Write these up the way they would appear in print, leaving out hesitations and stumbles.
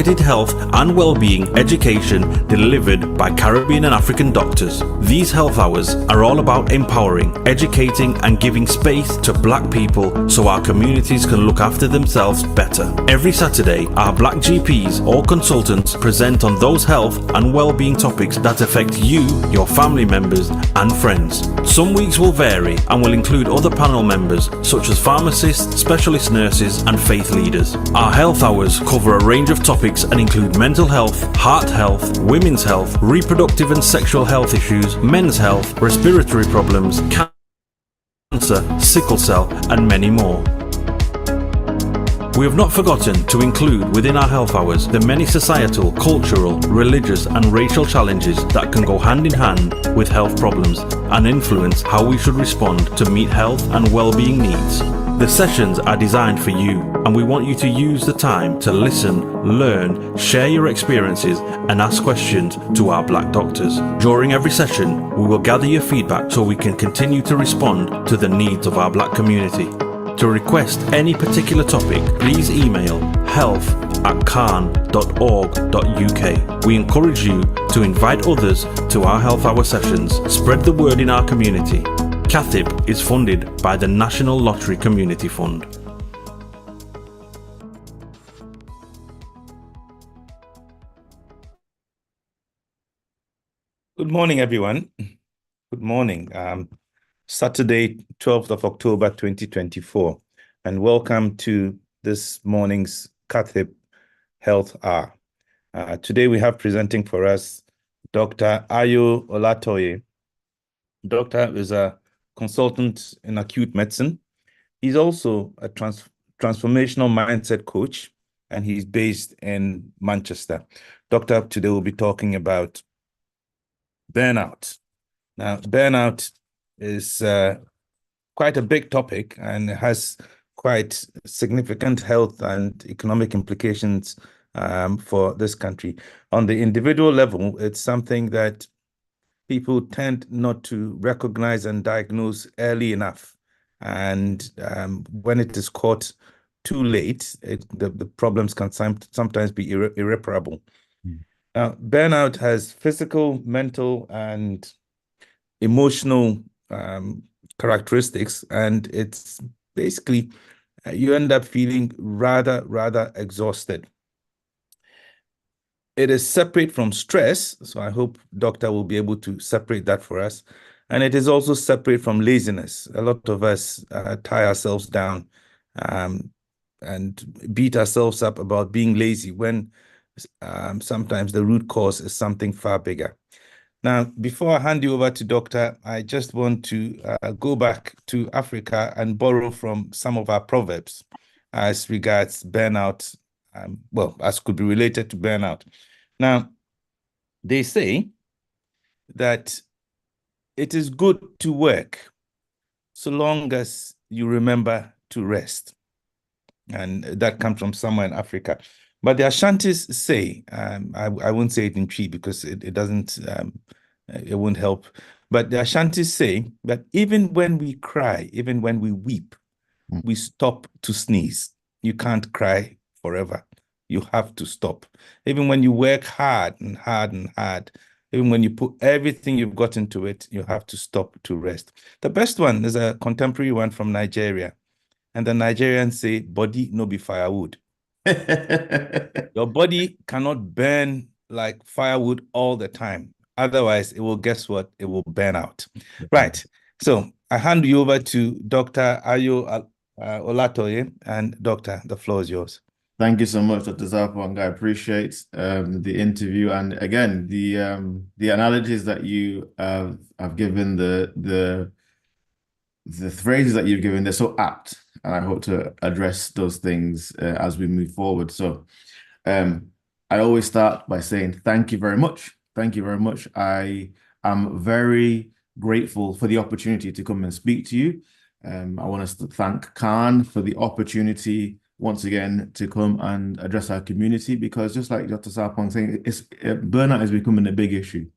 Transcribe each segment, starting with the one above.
targeted health and well-being education delivered by Caribbean and African doctors. These health hours are all about empowering, educating and giving space to Black people so our communities can look after themselves better. Every Saturday, our Black GPs or consultants present on those health and well-being topics that affect you, your family members and friends. Some weeks will vary and will include other panel members such as pharmacists, specialist nurses and faith leaders. Our health hours cover a range of topics and include mental health, heart health, women's health, reproductive and sexual health issues, men's health, respiratory problems, cancer, sickle cell and many more. We have not forgotten to include within our health hours the many societal, cultural, religious and racial challenges that can go hand in hand with health problems and influence how we should respond to meet health and well-being needs. The sessions are designed for you and we want you to use the time to listen, learn, share your experiences and ask questions to our Black doctors. During every session, we will gather your feedback so we can continue to respond to the needs of our Black community. To request any particular topic, please email health@cahn.org.uk. We encourage you to invite others to our health hour sessions. Spread the word in our community. CAHN is funded by the National Lottery Community Fund. Good morning, everyone. Good morning. Saturday, 12th of October, 2024, and welcome to this morning's CAHN Health Hour. Today we have presenting for us Dr. Ayo Olatoye. Doctor is a consultant in acute medicine. He's also a transformational mindset coach, and he's based in Manchester. Doctor today will be talking about burnout. Now, burnout is quite a big topic and has quite significant health and economic implications for this country. On the individual level, it's something that people tend not to recognize and diagnose early enough. And when it is caught too late, the problems can sometimes be irreparable. Now, burnout has physical, mental, and emotional characteristics, and it's basically you end up feeling rather exhausted. It is separate from stress, so I hope doctor will be able to separate that for us. And it is also separate from laziness. A lot of us tie ourselves down and beat ourselves up about being lazy when sometimes the root cause is something far bigger. Now, before I hand you over to Doctor, I just want to go back to Africa and borrow from some of our proverbs as regards burnout, as could be related to burnout. Now, they say that it is good to work so long as you remember to rest. And that comes from somewhere in Africa. But the Ashantis say, I won't say it in Twi because it doesn't, it won't help. But the Ashantis say that even when we cry, even when we weep, we stop to sneeze. You can't cry forever. You have to stop. Even when you work hard and hard and hard, even when you put everything you've got into it, you have to stop to rest. The best one is a contemporary one from Nigeria. And the Nigerians say, body no be firewood. Your body cannot burn like firewood all the time. Otherwise, it will, guess what? It will burn out. Right. So I hand you over to Dr. Ayo Olatoye. And Doctor, the floor is yours. Thank you so much, Dr. Zapong. I appreciate the interview. And again, the analogies that you have given, the phrases that you've given, they're so apt. And I hope to address those things as we move forward. So I always start by saying, thank you very much. Thank you very much. I am very grateful for the opportunity to come and speak to you. I want us to thank CAHN for the opportunity once again to come and address our community, because just like Dr. Sarpong saying, burnout is becoming a big issue.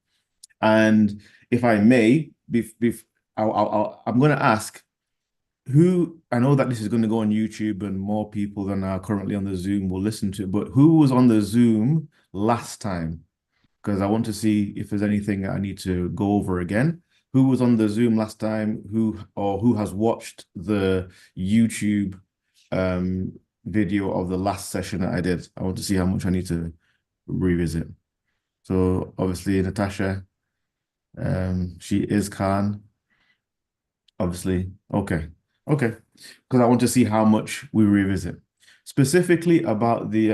And if I may, I'm going to ask, who, I know that this is going to go on YouTube and more people than are currently on the Zoom will listen to it, but who was on the Zoom last time? Because I want to see if there's anything that I need to go over again. Who was on the Zoom last time? Who has watched the YouTube video of the last session that I did? I want to see how much I need to revisit. So obviously Natasha, she is CAHN. Obviously, okay. Because I want to see how much we revisit. Specifically about the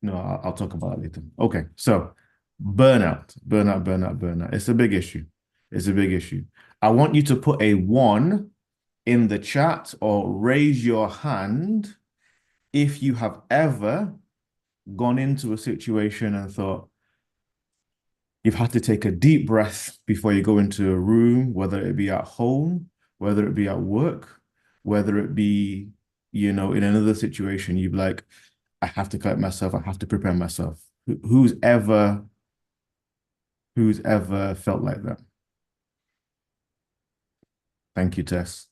no, I'll talk about it later. Okay, so burnout. It's a big issue. It's a big issue. I want you to put a 1 in the chat or raise your hand if you have ever gone into a situation and thought you've had to take a deep breath before you go into a room, whether it be at home, whether it be at work, whether it be, in another situation, you'd be like, I have to collect myself. I have to prepare myself. Who's ever felt like that? Thank you, Tess.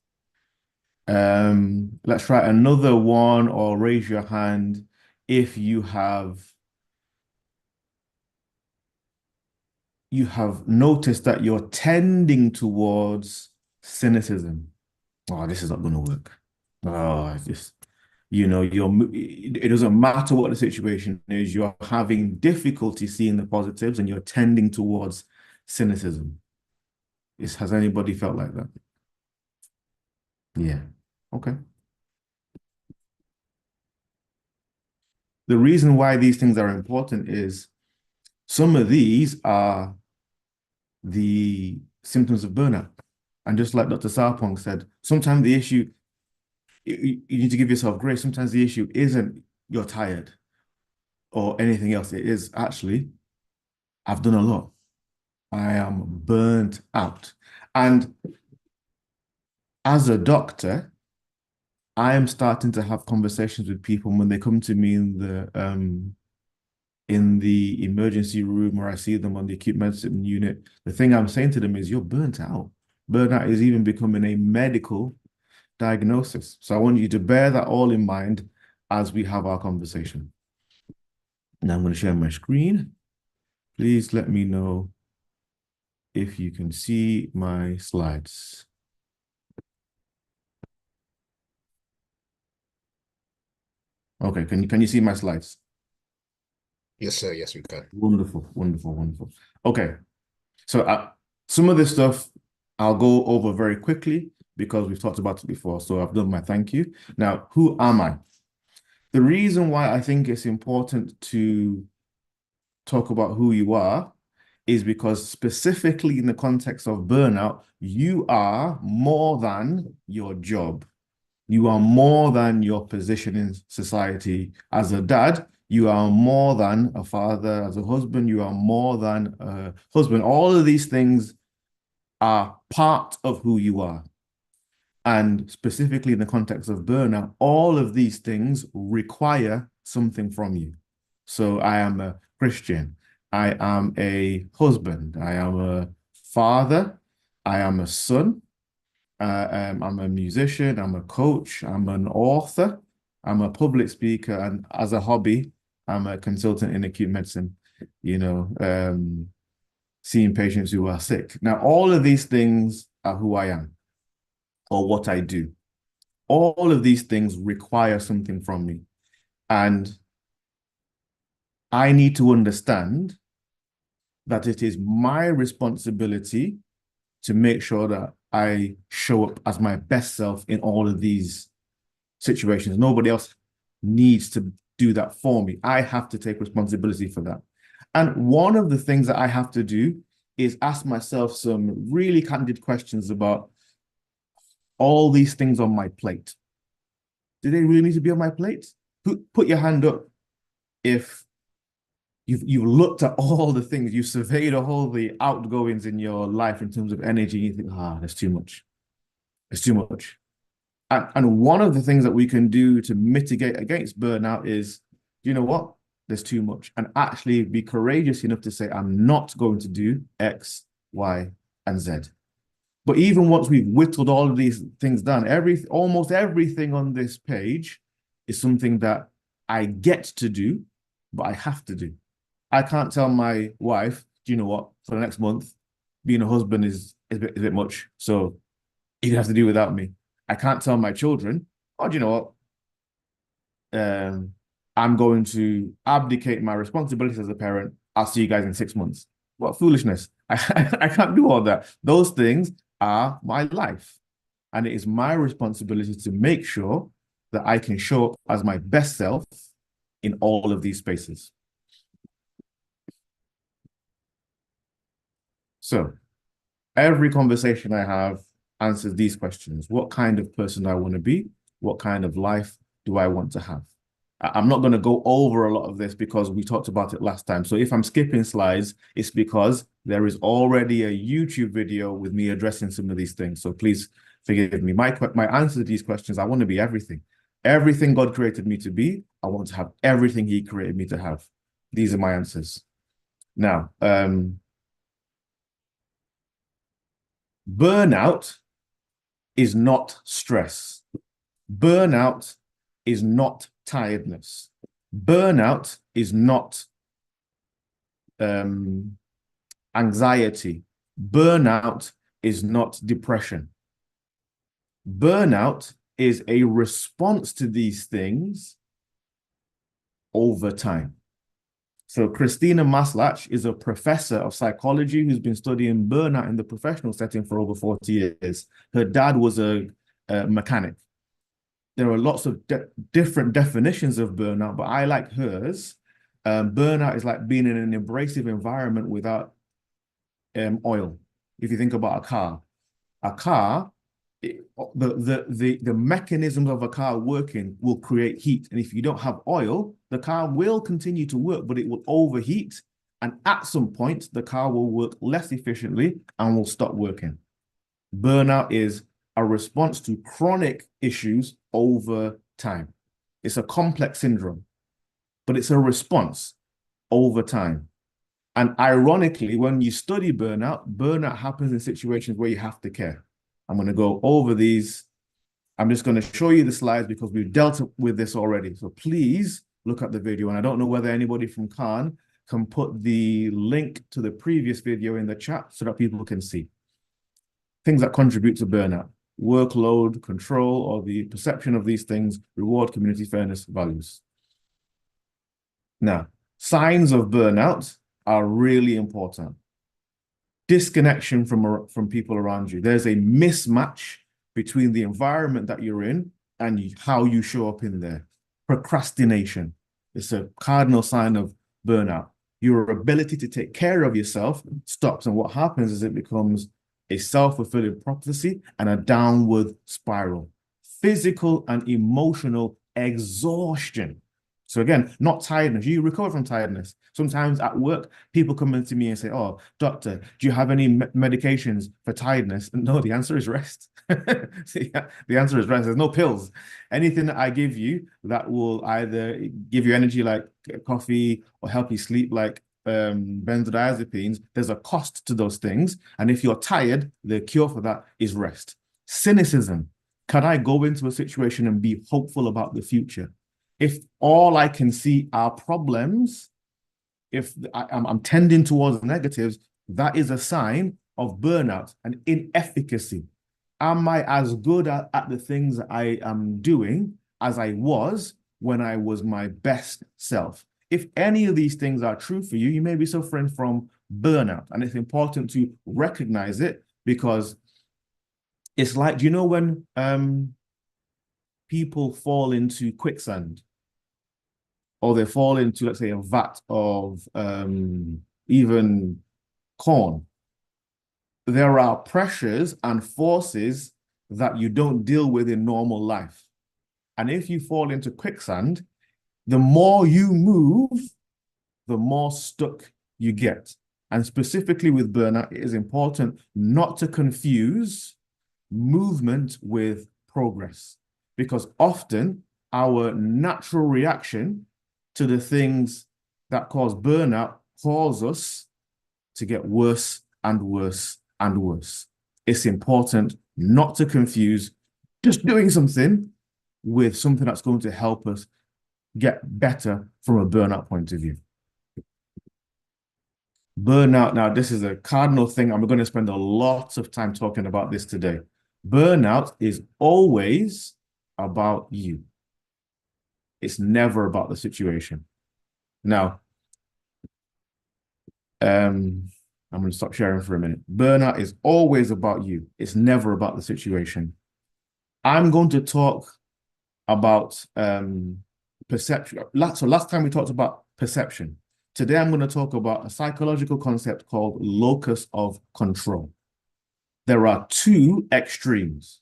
Let's try another 1 or raise your hand if you have noticed that you're tending towards cynicism. Oh, this is not going to work. Oh, it doesn't matter what the situation is, you're having difficulty seeing the positives and you're tending towards cynicism. Has anybody felt like that? Yeah. Okay. The reason why these things are important is some of these are the symptoms of burnout. And just like Dr. Sarpong said, sometimes the issue, you need to give yourself grace. Sometimes the issue isn't you're tired or anything else. It is actually, I've done a lot. I am burnt out. And as a doctor, I am starting to have conversations with people when they come to me in the emergency room, or I see them on the acute medicine unit. The thing I'm saying to them is, you're burnt out. Burnout is even becoming a medical diagnosis. So I want you to bear that all in mind as we have our conversation. Now I'm going to share my screen. Please let me know if you can see my slides. Okay, can you see my slides? Yes, sir. Yes, we can. Wonderful. Okay, so some of this stuff I'll go over very quickly because we've talked about it before. So I've done my thank you. Now, who am I? The reason why I think it's important to talk about who you are is because specifically in the context of burnout, you are more than your job. You are more than your position in society. As a dad, you are more than a father. As a husband, you are more than a husband. All of these things are part of who you are. And specifically in the context of burnout, all of these things require something from you. So I am a Christian. I am a husband. I am a father. I am a son. I'm a musician. I'm a coach. I'm an author. I'm a public speaker. And as a hobby, I'm a consultant in acute medicine, seeing patients who are sick. Now, all of these things are who I am or what I do. All of these things require something from me. And I need to understand that it is my responsibility to make sure that I show up as my best self in all of these situations. Nobody else needs to do that for me. I have to take responsibility for that. And one of the things that I have to do is ask myself some really candid questions about all these things on my plate. Do they really need to be on my plate? Put your hand up if you've looked at all the things, you've surveyed all the outgoings in your life in terms of energy, you think, there's too much. It's too much. And one of the things that we can do to mitigate against burnout is, you know what? There's too much. And actually be courageous enough to say, I'm not going to do X, Y, and Z. But even once we've whittled all of these things down, almost everything on this page is something that I get to do, but I have to do. I can't tell my wife, do you know what, for the next month, being a husband is a bit much, so you have to do without me. I can't tell my children, oh, do you know what, I'm going to abdicate my responsibilities as a parent. I'll see you guys in 6 months. What foolishness. I can't do all that. Those things are my life. And it is my responsibility to make sure that I can show up as my best self in all of these spaces. So every conversation I have answers these questions. What kind of person do I want to be? What kind of life do I want to have? I'm not going to go over a lot of this because we talked about it last time. So if I'm skipping slides, it's because there is already a YouTube video with me addressing some of these things. So please forgive me. My answer to these questions, I want to be everything. Everything God created me to be, I want to have everything he created me to have. These are my answers. Now, burnout is not stress. Burnout is not tiredness. Burnout is not anxiety. Burnout is not depression. Burnout is a response to these things over time. So Christina Maslach is a professor of psychology who's been studying burnout in the professional setting for over 40 years. Her dad was a mechanic. There are lots of different definitions of burnout, but I like hers. Burnout is like being in an abrasive environment without oil. If you think about a car, the mechanisms of a car working will create heat. And if you don't have oil, the car will continue to work, but it will overheat. And at some point, the car will work less efficiently and will stop working. Burnout is a response to chronic issues over time. It's a complex syndrome, but it's a response over time. And ironically, when you study burnout, burnout happens in situations where you have to care. I'm going to go over these. I'm just going to show you the slides because we've dealt with this already. So please look at the video. And I don't know whether anybody from CAHN can put the link to the previous video in the chat so that people can see. Things that contribute to burnout: workload, control, or the perception of these things, reward, community, fairness, values. Now, signs of burnout are really important. Disconnection from people around you. There's a mismatch between the environment that you're in and how you show up in there. Procrastination. It's a cardinal sign of burnout. Your ability to take care of yourself stops, and what happens is it becomes a self-fulfilling prophecy and a downward spiral. Physical and emotional exhaustion. So again, not tiredness. You recover from tiredness. Sometimes at work, people come into me and say, oh, doctor, do you have any medications for tiredness? And no, the answer is rest. The answer is rest. There's no pills. Anything that I give you that will either give you energy like coffee or help you sleep like benzodiazepines, there's a cost to those things. And if you're tired, the cure for that is rest. Cynicism. Can I go into a situation and be hopeful about the future? If all I can see are problems, if I'm tending towards negatives, that is a sign of burnout and inefficacy. Am I as good at the things I am doing as I was when I was my best self? If any of these things are true for you, you may be suffering from burnout. And it's important to recognize it because it's like, do you know when people fall into quicksand, or they fall into, let's say, a vat of even corn? There are pressures and forces that you don't deal with in normal life. And if you fall into quicksand, the more you move, the more stuck you get. And specifically with burnout, it is important not to confuse movement with progress, because often our natural reaction to the things that cause burnout cause us to get worse and worse and worse. it's important not to confuse just doing something with something that's going to help us get better from a burnout point of view. Burnout, now this is a cardinal thing. I'm going to spend a lot of time talking about this today. Burnout is always about you. It's never about the situation. Now, I'm going to stop sharing for a minute. Burnout is always about you. It's never about the situation. I'm going to talk about perception. So last time we talked about perception. Today I'm going to talk about a psychological concept called locus of control. There are two extremes: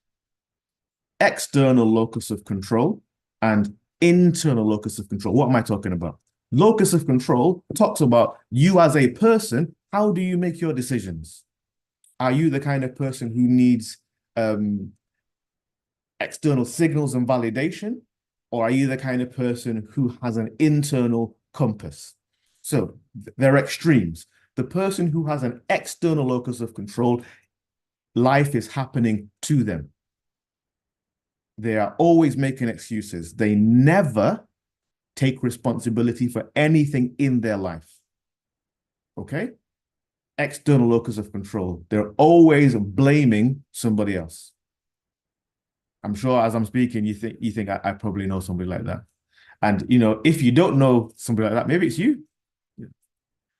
external locus of control and internal locus of control. What am I talking about? Locus of control talks about you as a person. How do you make your decisions? Are you the kind of person who needs external signals and validation? Or are you the kind of person who has an internal compass? So they're extremes. The person who has an external locus of control, life is happening to them. They are always making excuses. They never take responsibility for anything in their life. Okay? External locus of control. They're always blaming somebody else. I'm sure as I'm speaking, you think I probably know somebody like that. And, you know, if you don't know somebody like that, maybe it's you.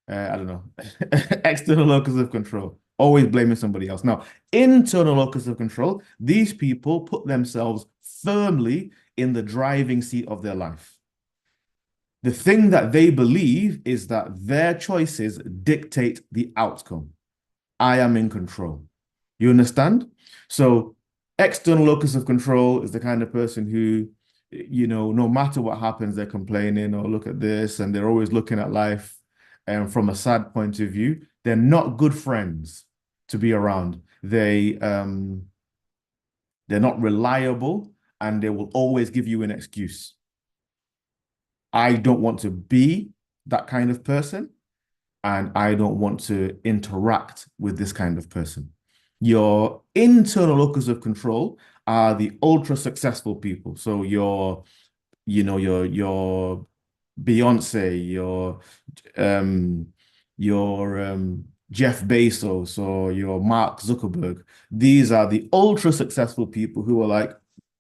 I don't know. External locus of control, always blaming somebody else. Now, internal locus of control, these people put themselves firmly in the driving seat of their life. The thing that they believe is that their choices dictate the outcome. I am in control. You understand? So external locus of control is the kind of person who, you know, no matter what happens, they're complaining, or look at this, and they're always looking at life from a sad point of view. They're not good friends to be around. They're not reliable, and they will always give you an excuse. I don't want to be that kind of person, and I don't want to interact with this kind of person. Your internal locus of control are the ultra successful people. So your Beyonce, your Jeff Bezos, or your Mark Zuckerberg. These are the ultra successful people who are like,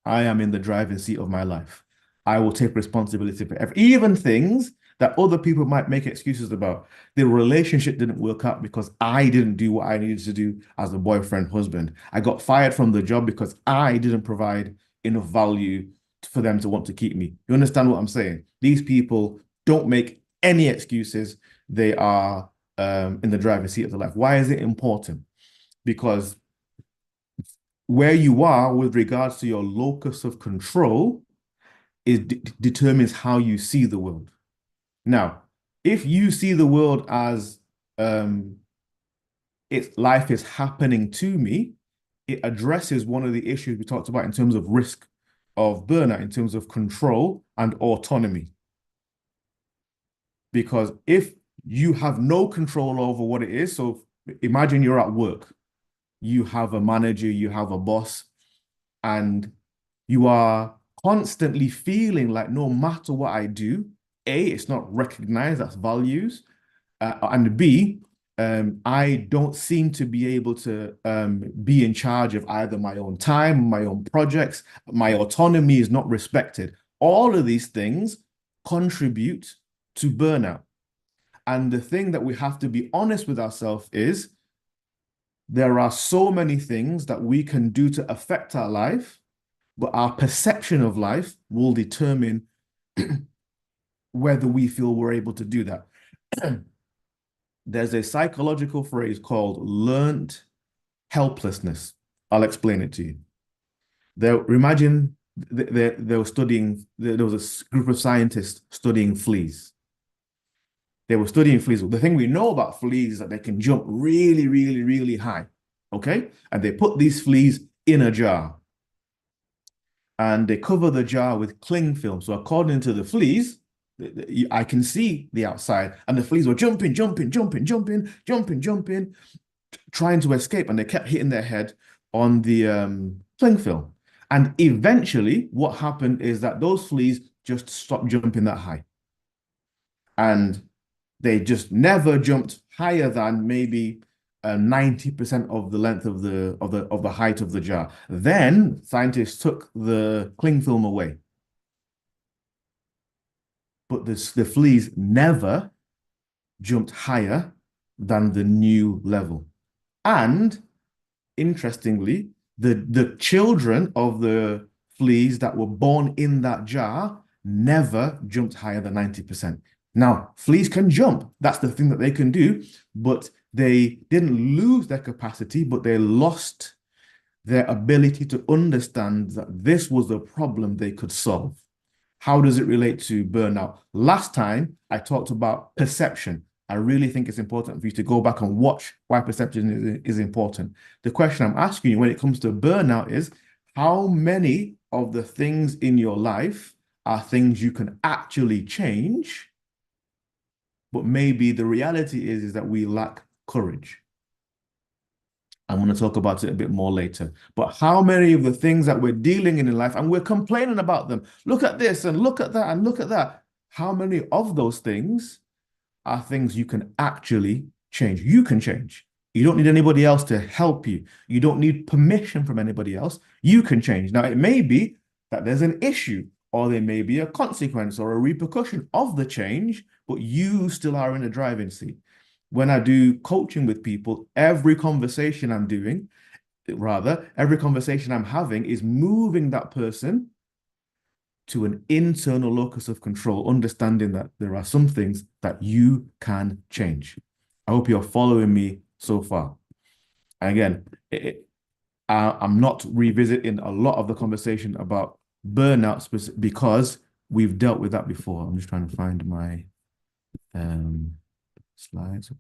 I am in the driving seat of my life. I will take responsibility for even things that other people might make excuses about. The relationship didn't work out because I didn't do what I needed to do as a boyfriend, husband. I got fired from the job because I didn't provide enough value for them to want to keep me. You understand what I'm saying? These people don't make any excuses. They are in the driver's seat of their life. Why is it important? Because where you are with regards to your locus of control determines how you see the world. Now, if you see the world as life is happening to me, it addresses one of the issues we talked about in terms of risk of burnout, in terms of control and autonomy. Because if you have no control over what it is, so imagine you're at work, you have a manager, you have a boss, and you are constantly feeling like no matter what I do, A, it's not recognized as values, and B, I don't seem to be able to be in charge of either my own time, my own projects, my autonomy is not respected. All of these things contribute to burnout. And the thing that we have to be honest with ourselves is there are so many things that we can do to affect our life, but our perception of life will determine whether we feel we're able to do that. There's a psychological phrase called learned helplessness. I'll explain it to you. Imagine they were studying, there was a group of scientists studying fleas. They were studying fleas. The thing we know about fleas is that they can jump really, really, really high, okay? And they put these fleas in a jar. And they cover the jar with cling film. So according to the fleas, I can see the outside, and the fleas were jumping. trying to escape, and they kept hitting their head on the cling film. And eventually, what happened is that those fleas just stopped jumping that high. And they just never jumped higher than maybe 90% of the length of the height of the jar. Then scientists took the cling film away. But the fleas never jumped higher than the new level. And interestingly, the children of the fleas that were born in that jar never jumped higher than 90%. Now, fleas can jump. That's the thing that they can do, but they didn't lose their capacity, but they lost their ability to understand that this was a problem they could solve. How does it relate to burnout? Last time, I talked about perception. I really think it's important for you to go back and watch why perception is important. The question I'm asking you when it comes to burnout is, how many of the things in your life are things you can actually change? But maybe the reality is that we lack courage. I'm going to talk about it a bit more later. But how many of the things that we're dealing in life, and we're complaining about them, look at this and look at that and look at that. How many of those things are things you can actually change? You can change. You don't need anybody else to help you. You don't need permission from anybody else. You can change. Now, it may be that there's an issue, or there may be a consequence or a repercussion of the change, but you still are in a driving seat. When I do coaching with people, every conversation I'm having is moving that person to an internal locus of control, understanding that there are some things that you can change. I hope you're following me so far. And again, I'm not revisiting a lot of the conversation about burnout because we've dealt with that before. I'm just trying to find my slides.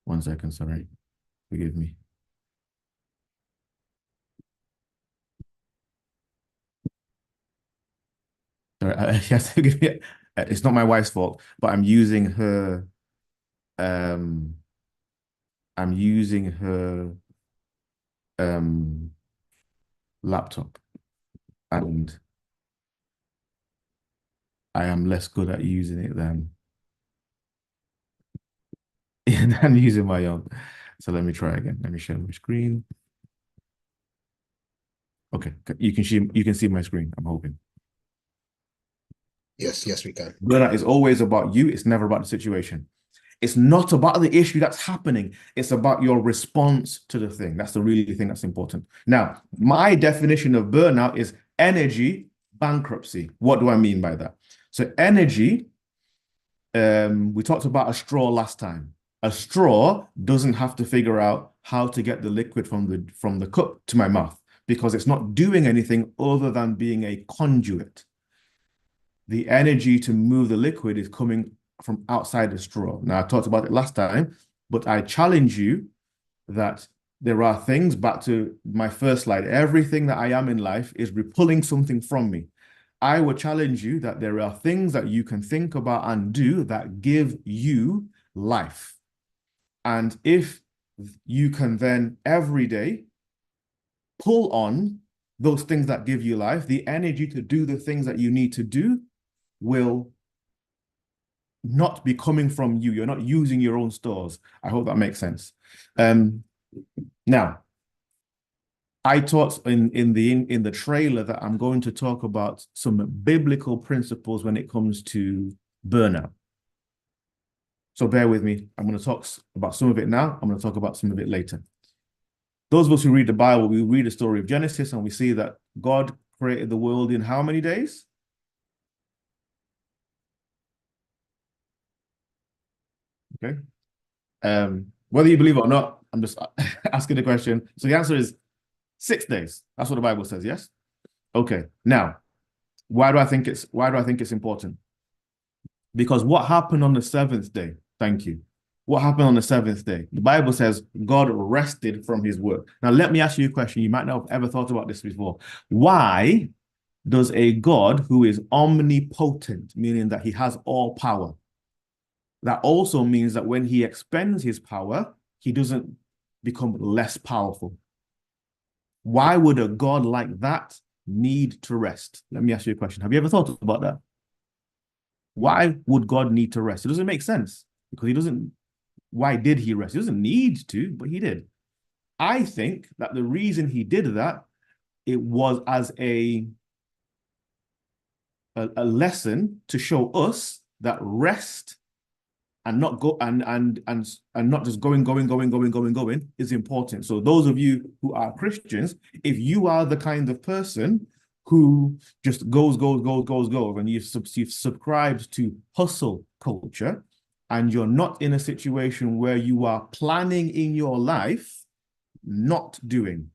One second, sorry. Forgive me. Sorry, yes, forgive me. It's not my wife's fault, but I'm using her laptop, and I am less good at using it than using my own. So let me try again. Let me share my screen. Okay, you can see my screen, I'm hoping. Yes, we can. Burnout is always about you. It's never about the situation. It's not about the issue that's happening. It's about your response to the thing. That's the really thing that's important. Now, my definition of burnout is energy bankruptcy. What do I mean by that? So energy, we talked about a straw last time. A straw doesn't have to figure out how to get the liquid from the cup to my mouth because it's not doing anything other than being a conduit. The energy to move the liquid is coming from outside the straw. Now, I talked about it last time, but I challenge you that there are things, back to my first slide, everything that I am in life is repulling something from me. I would challenge you that there are things that you can think about and do that give you life. And if you can then every day pull on those things that give you life, the energy to do the things that you need to do will not be coming from you. You're not using your own stores. I hope that makes sense. Now, I taught in the trailer that I'm going to talk about some biblical principles when it comes to burnout. So bear with me. I'm going to talk about some of it now. I'm going to talk about some of it later. Those of us who read the Bible, we read the story of Genesis and we see that God created the world in how many days? Okay. Whether you believe it or not, I'm just asking the question. So the answer is 6 days. That's what the Bible says, yes? Okay. Now, why do I think it's important? Because what happened on the seventh day? Thank you. what happened on the seventh day? The Bible says God rested from his work. Now, let me ask you a question. You might not have ever thought about this before. Why does a God who is omnipotent, meaning that he has all power, that also means that when he expends his power, he doesn't become less powerful? Why would a God like that need to rest? Let me ask you a question. Have you ever thought about that? Why would God need to rest? It doesn't make sense, because he doesn't. Why did he rest? He doesn't need to, but he did. I think that the reason he did that, it was as a lesson to show us that rest and not go and not just going is important. So those of you who are Christians, if you are the kind of person who just goes, and you've subscribed to hustle culture, and you're not in a situation where you are planning in your life, not doing,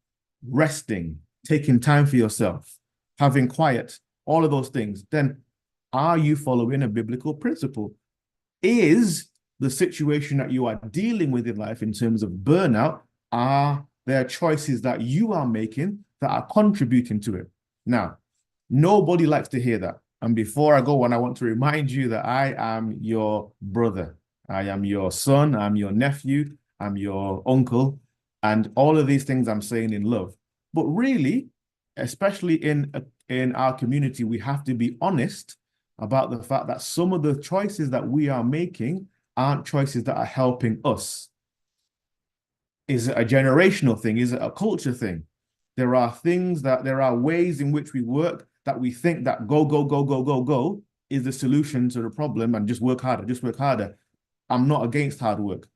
resting, taking time for yourself, having quiet, all of those things, then are you following a biblical principle? Is the situation that you are dealing with in life in terms of burnout, are there choices that you are making that are contributing to it? Now, nobody likes to hear that. And before I go on, I want to remind you that I am your brother. I am your son. I'm your nephew. I'm your uncle. And all of these things I'm saying in love. But really, especially in our community, we have to be honest about the fact that some of the choices that we are making aren't choices that are helping us. Is it a generational thing? Is it a culture thing? There are ways in which we work that we think that go is the solution to the problem, and just work harder. I'm not against hard work.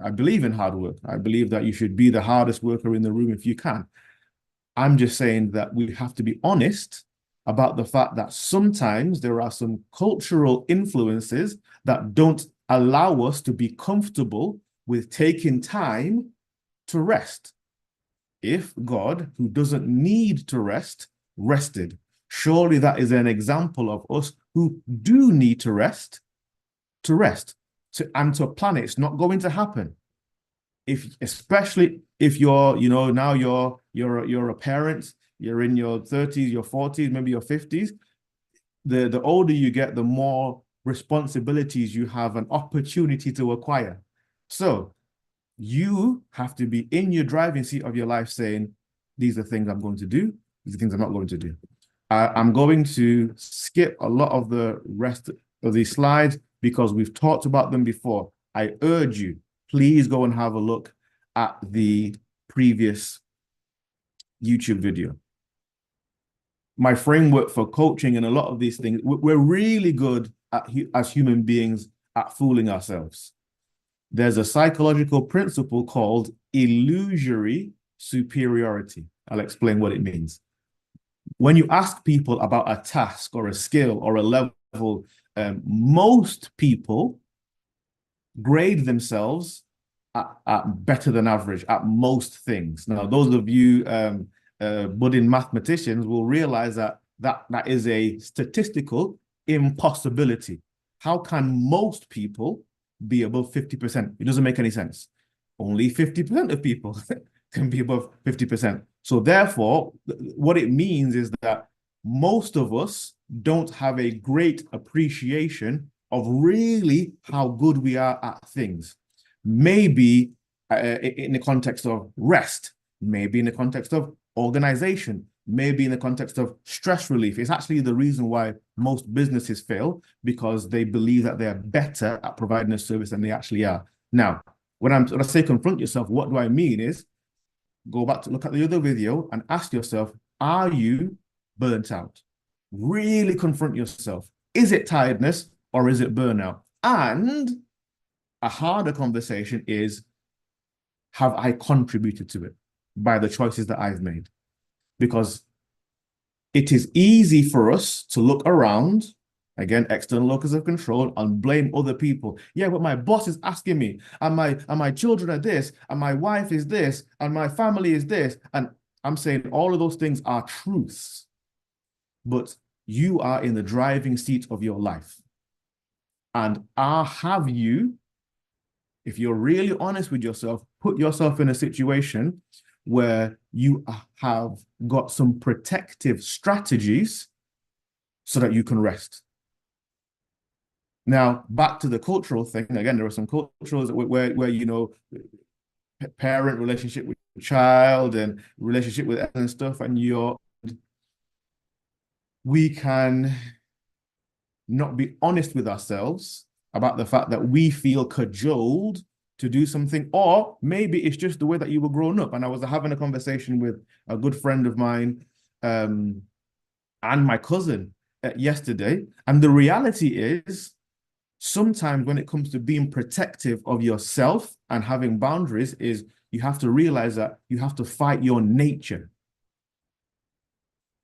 I believe in hard work. I believe that you should be the hardest worker in the room if you can. I'm just saying that we have to be honest about the fact that sometimes there are some cultural influences that don't allow us to be comfortable with taking time to rest. If God, who doesn't need to rest, rested, surely that is an example of us who do need to rest, and to plan it. It's not going to happen. Especially if you're, now you're a parent, you're in your 30s, your 40s, maybe your 50s. The older you get, the more responsibilities you have an opportunity to acquire. So you have to be in your driving seat of your life saying, these are things I'm going to do, these are things I'm not going to do. I'm going to skip a lot of the rest of these slides because we've talked about them before. I urge you, please go and have a look at the previous YouTube video. My framework for coaching and a lot of these things, we're really good at, as human beings, at fooling ourselves. There's a psychological principle called illusory superiority. I'll explain what it means. When you ask people about a task or a skill or a level, most people grade themselves at better than average at most things. Now, those of you budding mathematicians will realize that is a statistical impossibility. How can most people be above 50%? It doesn't make any sense. Only 50% of people can be above 50%. So therefore, what it means is that most of us don't have a great appreciation of really how good we are at things. Maybe in the context of rest, maybe in the context of organization, maybe in the context of stress relief. It's actually the reason why most businesses fail, because they believe that they're better at providing a service than they actually are. Now, when I say confront yourself, what do I mean is go back to look at the other video and ask yourself, are you burnt out? Really confront yourself. Is it tiredness or is it burnout? And a harder conversation is, have I contributed to it by the choices that I've made? Because it is easy for us to look around, again, external locus of control, and blame other people. Yeah, but my boss is asking me, and my children are this, and my wife is this, and my family is this. And I'm saying all of those things are truths, but you are in the driving seat of your life. And have you if you're really honest with yourself, put yourself in a situation where you have got some protective strategies so that you can rest. Now, back to the cultural thing. Again, there are some cultures where you know, parent relationship with child and relationship with and stuff, and we can not be honest with ourselves about the fact that we feel cajoled to do something, or maybe it's just the way that you were grown up. And I was having a conversation with a good friend of mine and my cousin yesterday, and the reality is sometimes when it comes to being protective of yourself and having boundaries is you have to realize that you have to fight your nature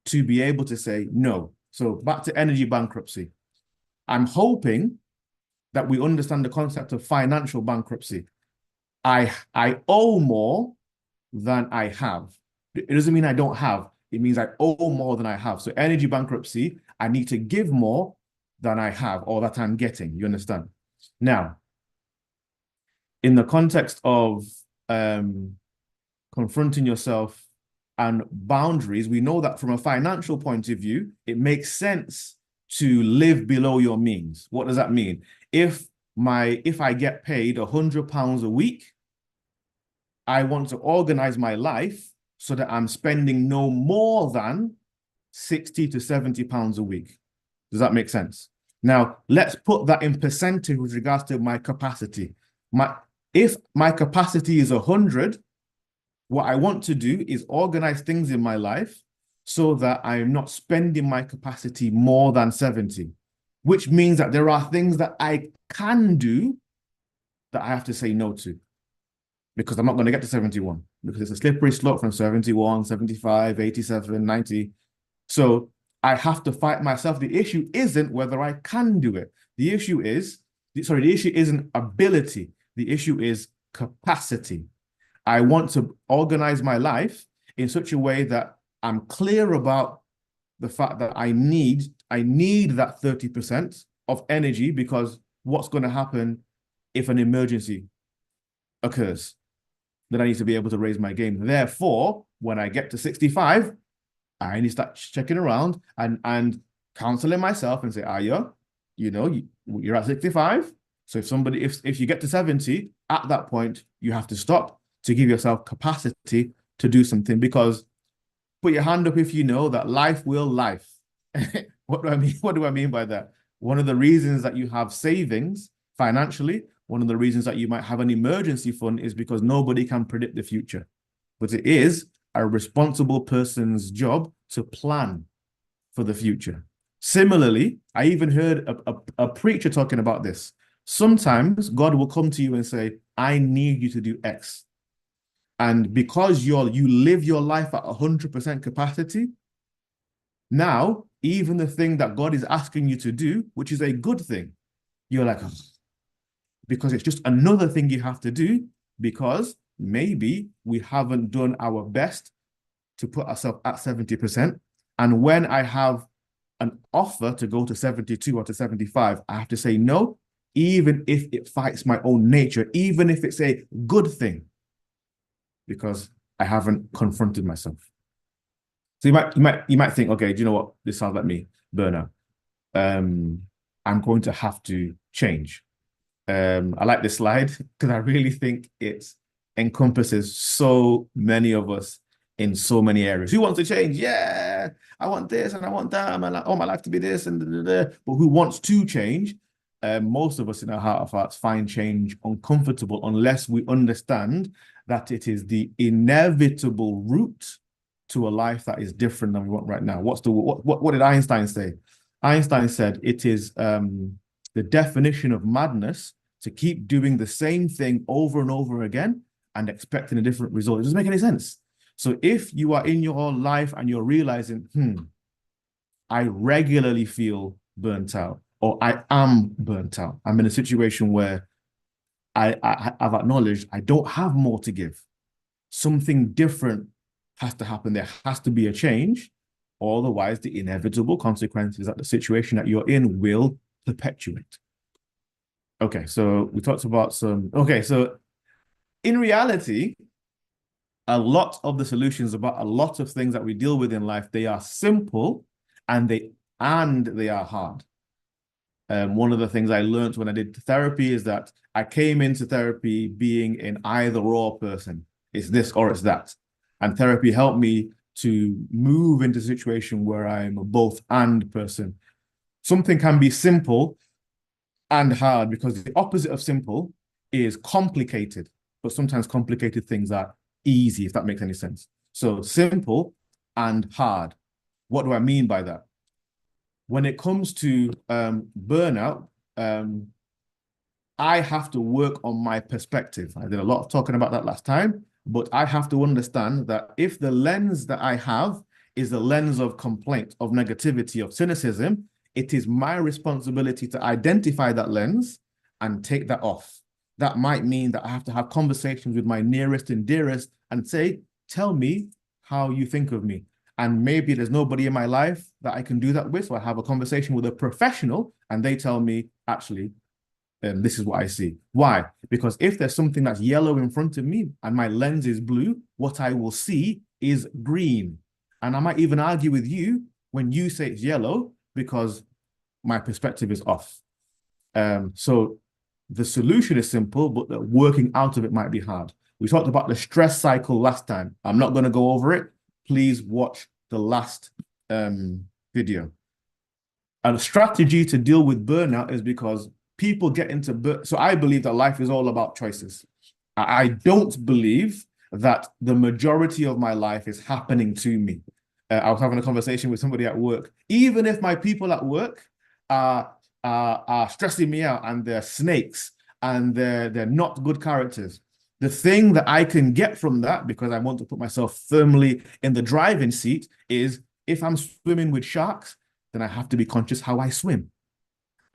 to be able to say no. So back to energy bankruptcy. I'm hoping that we understand the concept of financial bankruptcy. I owe more than I have. It doesn't mean I don't have. It means I owe more than I have. So energy bankruptcy, I need to give more than I have or that I'm getting. You understand? Now, in the context of confronting yourself and boundaries, we know that from a financial point of view, it makes sense to live below your means. What does that mean? If I get paid £100 a week, I want to organize my life so that I'm spending no more than £60 to £70 a week. Does that make sense? Now, let's put that in percentage with regards to my capacity. If my capacity is 100, what I want to do is organize things in my life so that I'm not spending my capacity more than 70, which means that there are things that I can do that I have to say no to because I'm not going to get to 71 because it's a slippery slope from 71, 75, 87, 90. So I have to fight myself. The issue isn't whether I can do it. The issue isn't ability. The issue is capacity. I want to organize my life in such a way that I'm clear about the fact that I need that 30% of energy because what's going to happen if an emergency occurs? Then I need to be able to raise my game. Therefore, when I get to 65, I need to start checking around and counseling myself and say, Ayo, you're at 65. So if you get to 70, at that point, you have to stop to give yourself capacity to do something, because put your hand up if you know that life will life. What do I mean? What do I mean by that? One of the reasons that you have savings financially, one of the reasons that you might have an emergency fund is because nobody can predict the future. But it is a responsible person's job to plan for the future. Similarly, I even heard a preacher talking about this. Sometimes God will come to you and say, I need you to do X. And because you live your life at 100% capacity, now, even the thing that God is asking you to do, which is a good thing, you're like, oh, because it's just another thing you have to do, because maybe we haven't done our best to put ourselves at 70%. And when I have an offer to go to 72 or to 75, I have to say no, even if it fights my own nature, even if it's a good thing, because I haven't confronted myself. So you might think, okay, do you know what? This sounds like me, Burnout. I'm going to have to change. I like this slide because I really think it encompasses so many of us in so many areas. Who wants to change? Yeah, I want this and I want that. I want my life to be this and da, da, da. But who wants to change? Most of us in our heart of hearts find change uncomfortable unless we understand that it is the inevitable route to a life that is different than we want right now. What did Einstein say? Einstein said it is the definition of madness to keep doing the same thing over and over again and expecting a different result. It doesn't make any sense. So if you are in your life and you're realizing, I regularly feel burnt out, or I am burnt out, I'm in a situation where I've acknowledged I don't have more to give. Something different has to happen. There has to be a change. Otherwise, the inevitable consequences that the situation that you're in will perpetuate. Okay, so we talked about okay, so in reality, a lot of the solutions about a lot of things that we deal with in life, they are simple and they are hard. One of the things I learned when I did therapy is that I came into therapy being an either or person. It's this or it's that. And therapy helped me to move into a situation where I'm a both and person. Something can be simple and hard because the opposite of simple is complicated, but sometimes complicated things are easy, if that makes any sense. So simple and hard. What do I mean by that? When it comes to burnout, I have to work on my perspective. I did a lot of talking about that last time, but I have to understand that if the lens that I have is the lens of complaint, of negativity, of cynicism, it is my responsibility to identify that lens and take that off. That might mean that I have to have conversations with my nearest and dearest and say, tell me how you think of me. And maybe there's nobody in my life that I can do that with. So I have a conversation with a professional and they tell me, actually, this is what I see. Why? Because if there's something that's yellow in front of me and my lens is blue, what I will see is green. And I might even argue with you when you say it's yellow because my perspective is off. So the solution is simple, but the working out of it might be hard. We talked about the stress cycle last time. I'm not going to go over it. Please watch the last video. And a strategy to deal with burnout is because people get into so I believe that life is all about choices. I don't believe that the majority of my life is happening to me. I was having a conversation with somebody at work. Even if my people at work are stressing me out and they're snakes and they're not good characters, the thing that I can get from that, because I want to put myself firmly in the driving seat, is if I'm swimming with sharks, then I have to be conscious how I swim.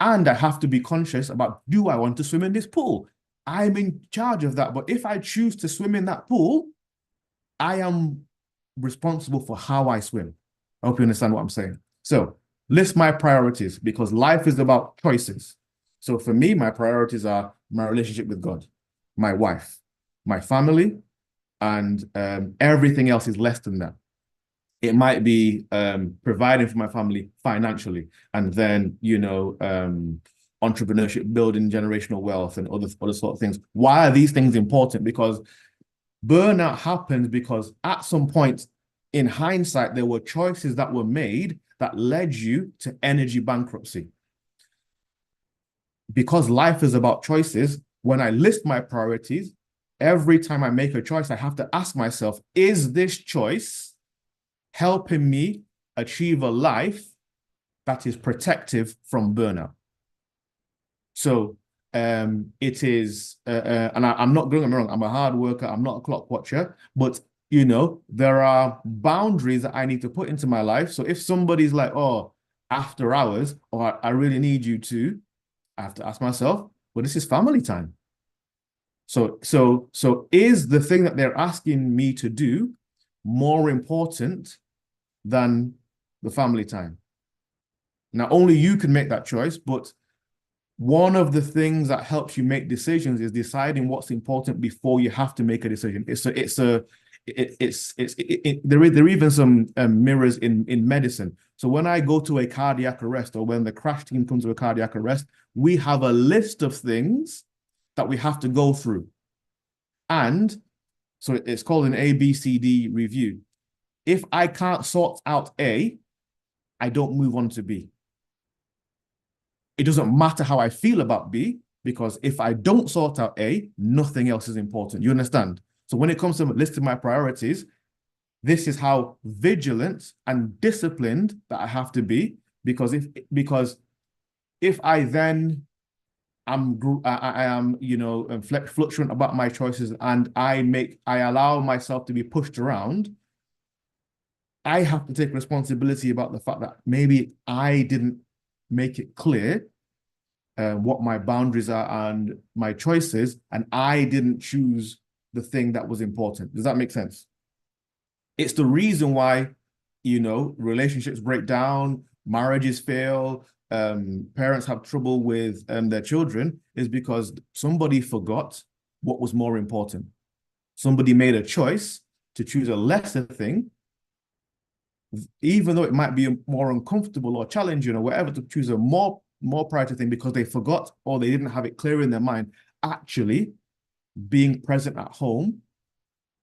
And I have to be conscious about, do I want to swim in this pool? I'm in charge of that. But if I choose to swim in that pool, I am responsible for how I swim. I hope you understand what I'm saying. So list my priorities, because life is about choices. So for me, my priorities are my relationship with God, my wife, my family, and everything else is less than that. It might be providing for my family financially, and then, you know, entrepreneurship, building generational wealth and other sort of things. Why are these things important? Because burnout happens because at some point in hindsight, there were choices that were made that led you to energy bankruptcy. Because life is about choices, when I list my priorities, every time I make a choice, I have to ask myself, is this choice helping me achieve a life that is protective from burnout? So it is, and I'm not going wrong, I'm a hard worker, I'm not a clock watcher, but you know, there are boundaries that I need to put into my life. So if somebody's like, oh, after hours, or I really need you to, I have to ask myself, well, this is family time. So is the thing that they're asking me to do more important than the family time? Now, only you can make that choice, but one of the things that helps you make decisions is deciding what's important before you have to make a decision. There are even some mirrors in medicine. So when I go to a cardiac arrest, or when the crash team comes to a cardiac arrest, we have a list of things that we have to go through. And so it's called an ABCD review. If I can't sort out A, I don't move on to B. It doesn't matter how I feel about B, because if I don't sort out A, nothing else is important. You understand? So when it comes to listing my priorities, this is how vigilant and disciplined that I have to be, because if I then I am, you know, fluctuant about my choices, and I allow myself to be pushed around, I have to take responsibility about the fact that maybe I didn't make it clear what my boundaries are and my choices, and I didn't choose the thing that was important. Does that make sense? It's the reason why, you know, relationships break down, marriages fail, parents have trouble with their children is because somebody forgot what was more important. Somebody made a choice to choose a lesser thing, even though it might be more uncomfortable or challenging or whatever, to choose a more priority thing because they forgot or they didn't have it clear in their mind. Actually, being present at home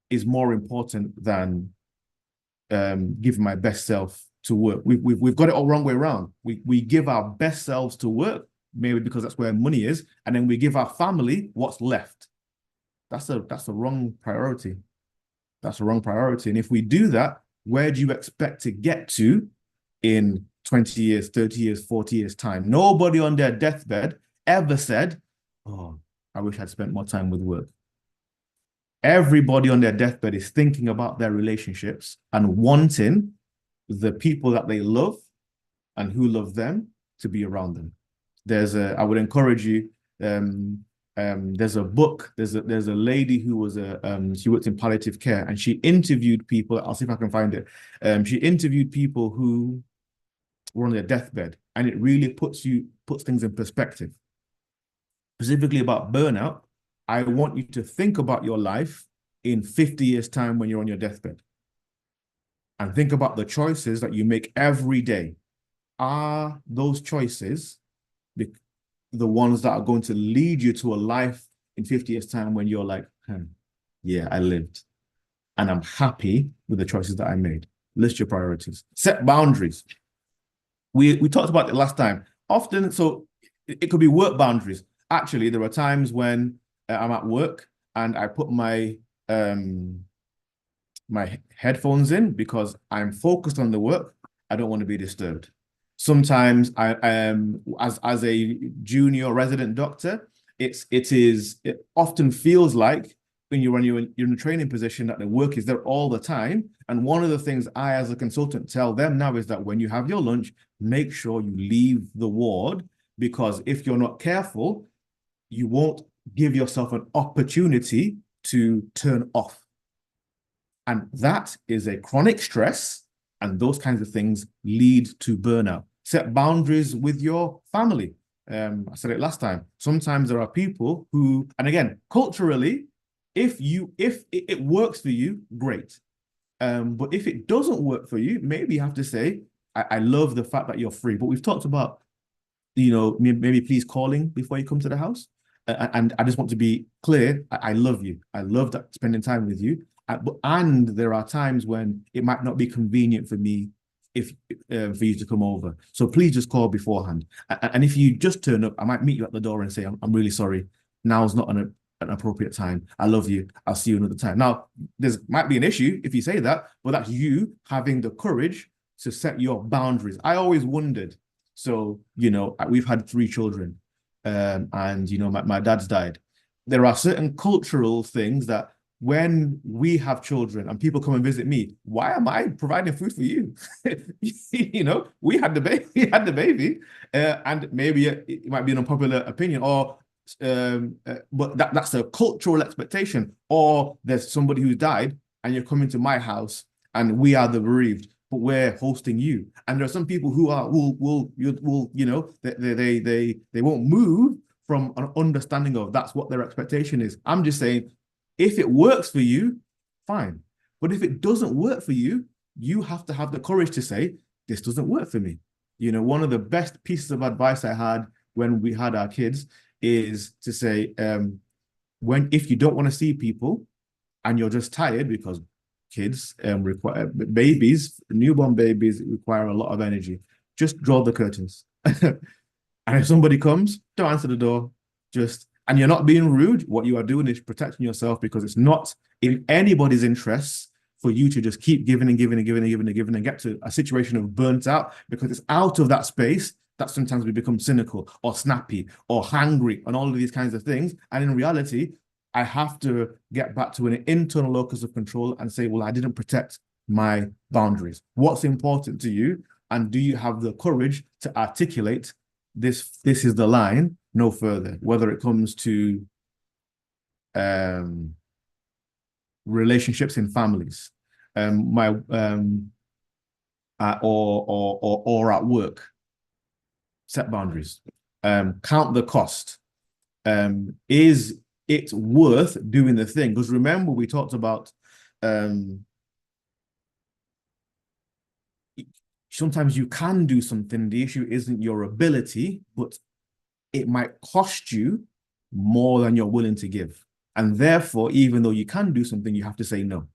is more important than giving my best self to work. We've got it all wrong way around. We give our best selves to work, maybe because that's where money is, and then we give our family what's left. That's a wrong priority. That's a wrong priority. And if we do that, where do you expect to get to in 20 years, 30 years, 40 years time? Nobody on their deathbed ever said, oh, I wish I'd spent more time with work. Everybody on their deathbed is thinking about their relationships and wanting the people that they love and who love them to be around them. I would encourage you, there's a book, there's a lady who was she worked in palliative care, and she interviewed people. I'll see if I can find it. She interviewed people who were on their deathbed, and it really puts things in perspective. Specifically about burnout, I want you to think about your life in 50 years' time when you're on your deathbed. And think about the choices that you make every day. Are those choices the ones that are going to lead you to a life in 50 years' time when you're like, yeah, I lived. And I'm happy with the choices that I made. List your priorities. Set boundaries. We talked about it last time. Often, so it could be work boundaries. Actually, there are times when I'm at work and I put my my headphones in because I'm focused on the work. I don't want to be disturbed. Sometimes I am as a junior resident doctor, it often feels like when you're in a training position that the work is there all the time. And one of the things I, as a consultant, tell them now is that when you have your lunch, make sure you leave the ward, because if you're not careful, you won't give yourself an opportunity to turn off. And that is a chronic stress, and those kinds of things lead to burnout. Set boundaries with your family. I said it last time. Sometimes there are people who, and again, culturally, if it works for you, great. But if it doesn't work for you, maybe you have to say, I love the fact that you're free. But we've talked about, maybe please calling before you come to the house. And I just want to be clear, I love you. I love that spending time with you. And there are times when it might not be convenient for me for you to come over. So please just call beforehand. And if you just turn up, I might meet you at the door and say, I'm really sorry. Now's not an appropriate time. I love you. I'll see you another time. Now, might be an issue if you say that, but that's you having the courage to set your boundaries. I always wondered. So, we've had 3 children, and, my dad's died. There are certain cultural things that when we have children and people come and visit me, why am I providing food for you? We had the baby, and maybe it might be an unpopular opinion, but that's a cultural expectation. Or there's somebody who died and you're coming to my house and we are the bereaved, but we're hosting you. And there are some people who they won't move from an understanding of that's what their expectation is. I'm just saying, if it works for you, fine. But if it doesn't work for you, you have to have the courage to say, this doesn't work for me. One of the best pieces of advice I had when we had our kids is to say, if you don't want to see people and you're just tired, because kids require, newborn babies require a lot of energy, just draw the curtains. And if somebody comes, don't answer the door, and you're not being rude. What you are doing is protecting yourself, because it's not in anybody's interests for you to just keep giving and giving and giving and giving and giving and get to a situation of burnt out, because it's out of that space that sometimes we become cynical or snappy or hangry and all of these kinds of things. And in reality, I have to get back to an internal locus of control and say, well, I didn't protect my boundaries. What's important to you? And do you have the courage to articulate this is the line, no further, whether it comes to relationships in families, or at work. Set boundaries. Count the cost. Is it worth doing the thing? Because remember, we talked about sometimes you can do something. The issue isn't your ability, but it might cost you more than you're willing to give. And therefore, even though you can do something, you have to say no.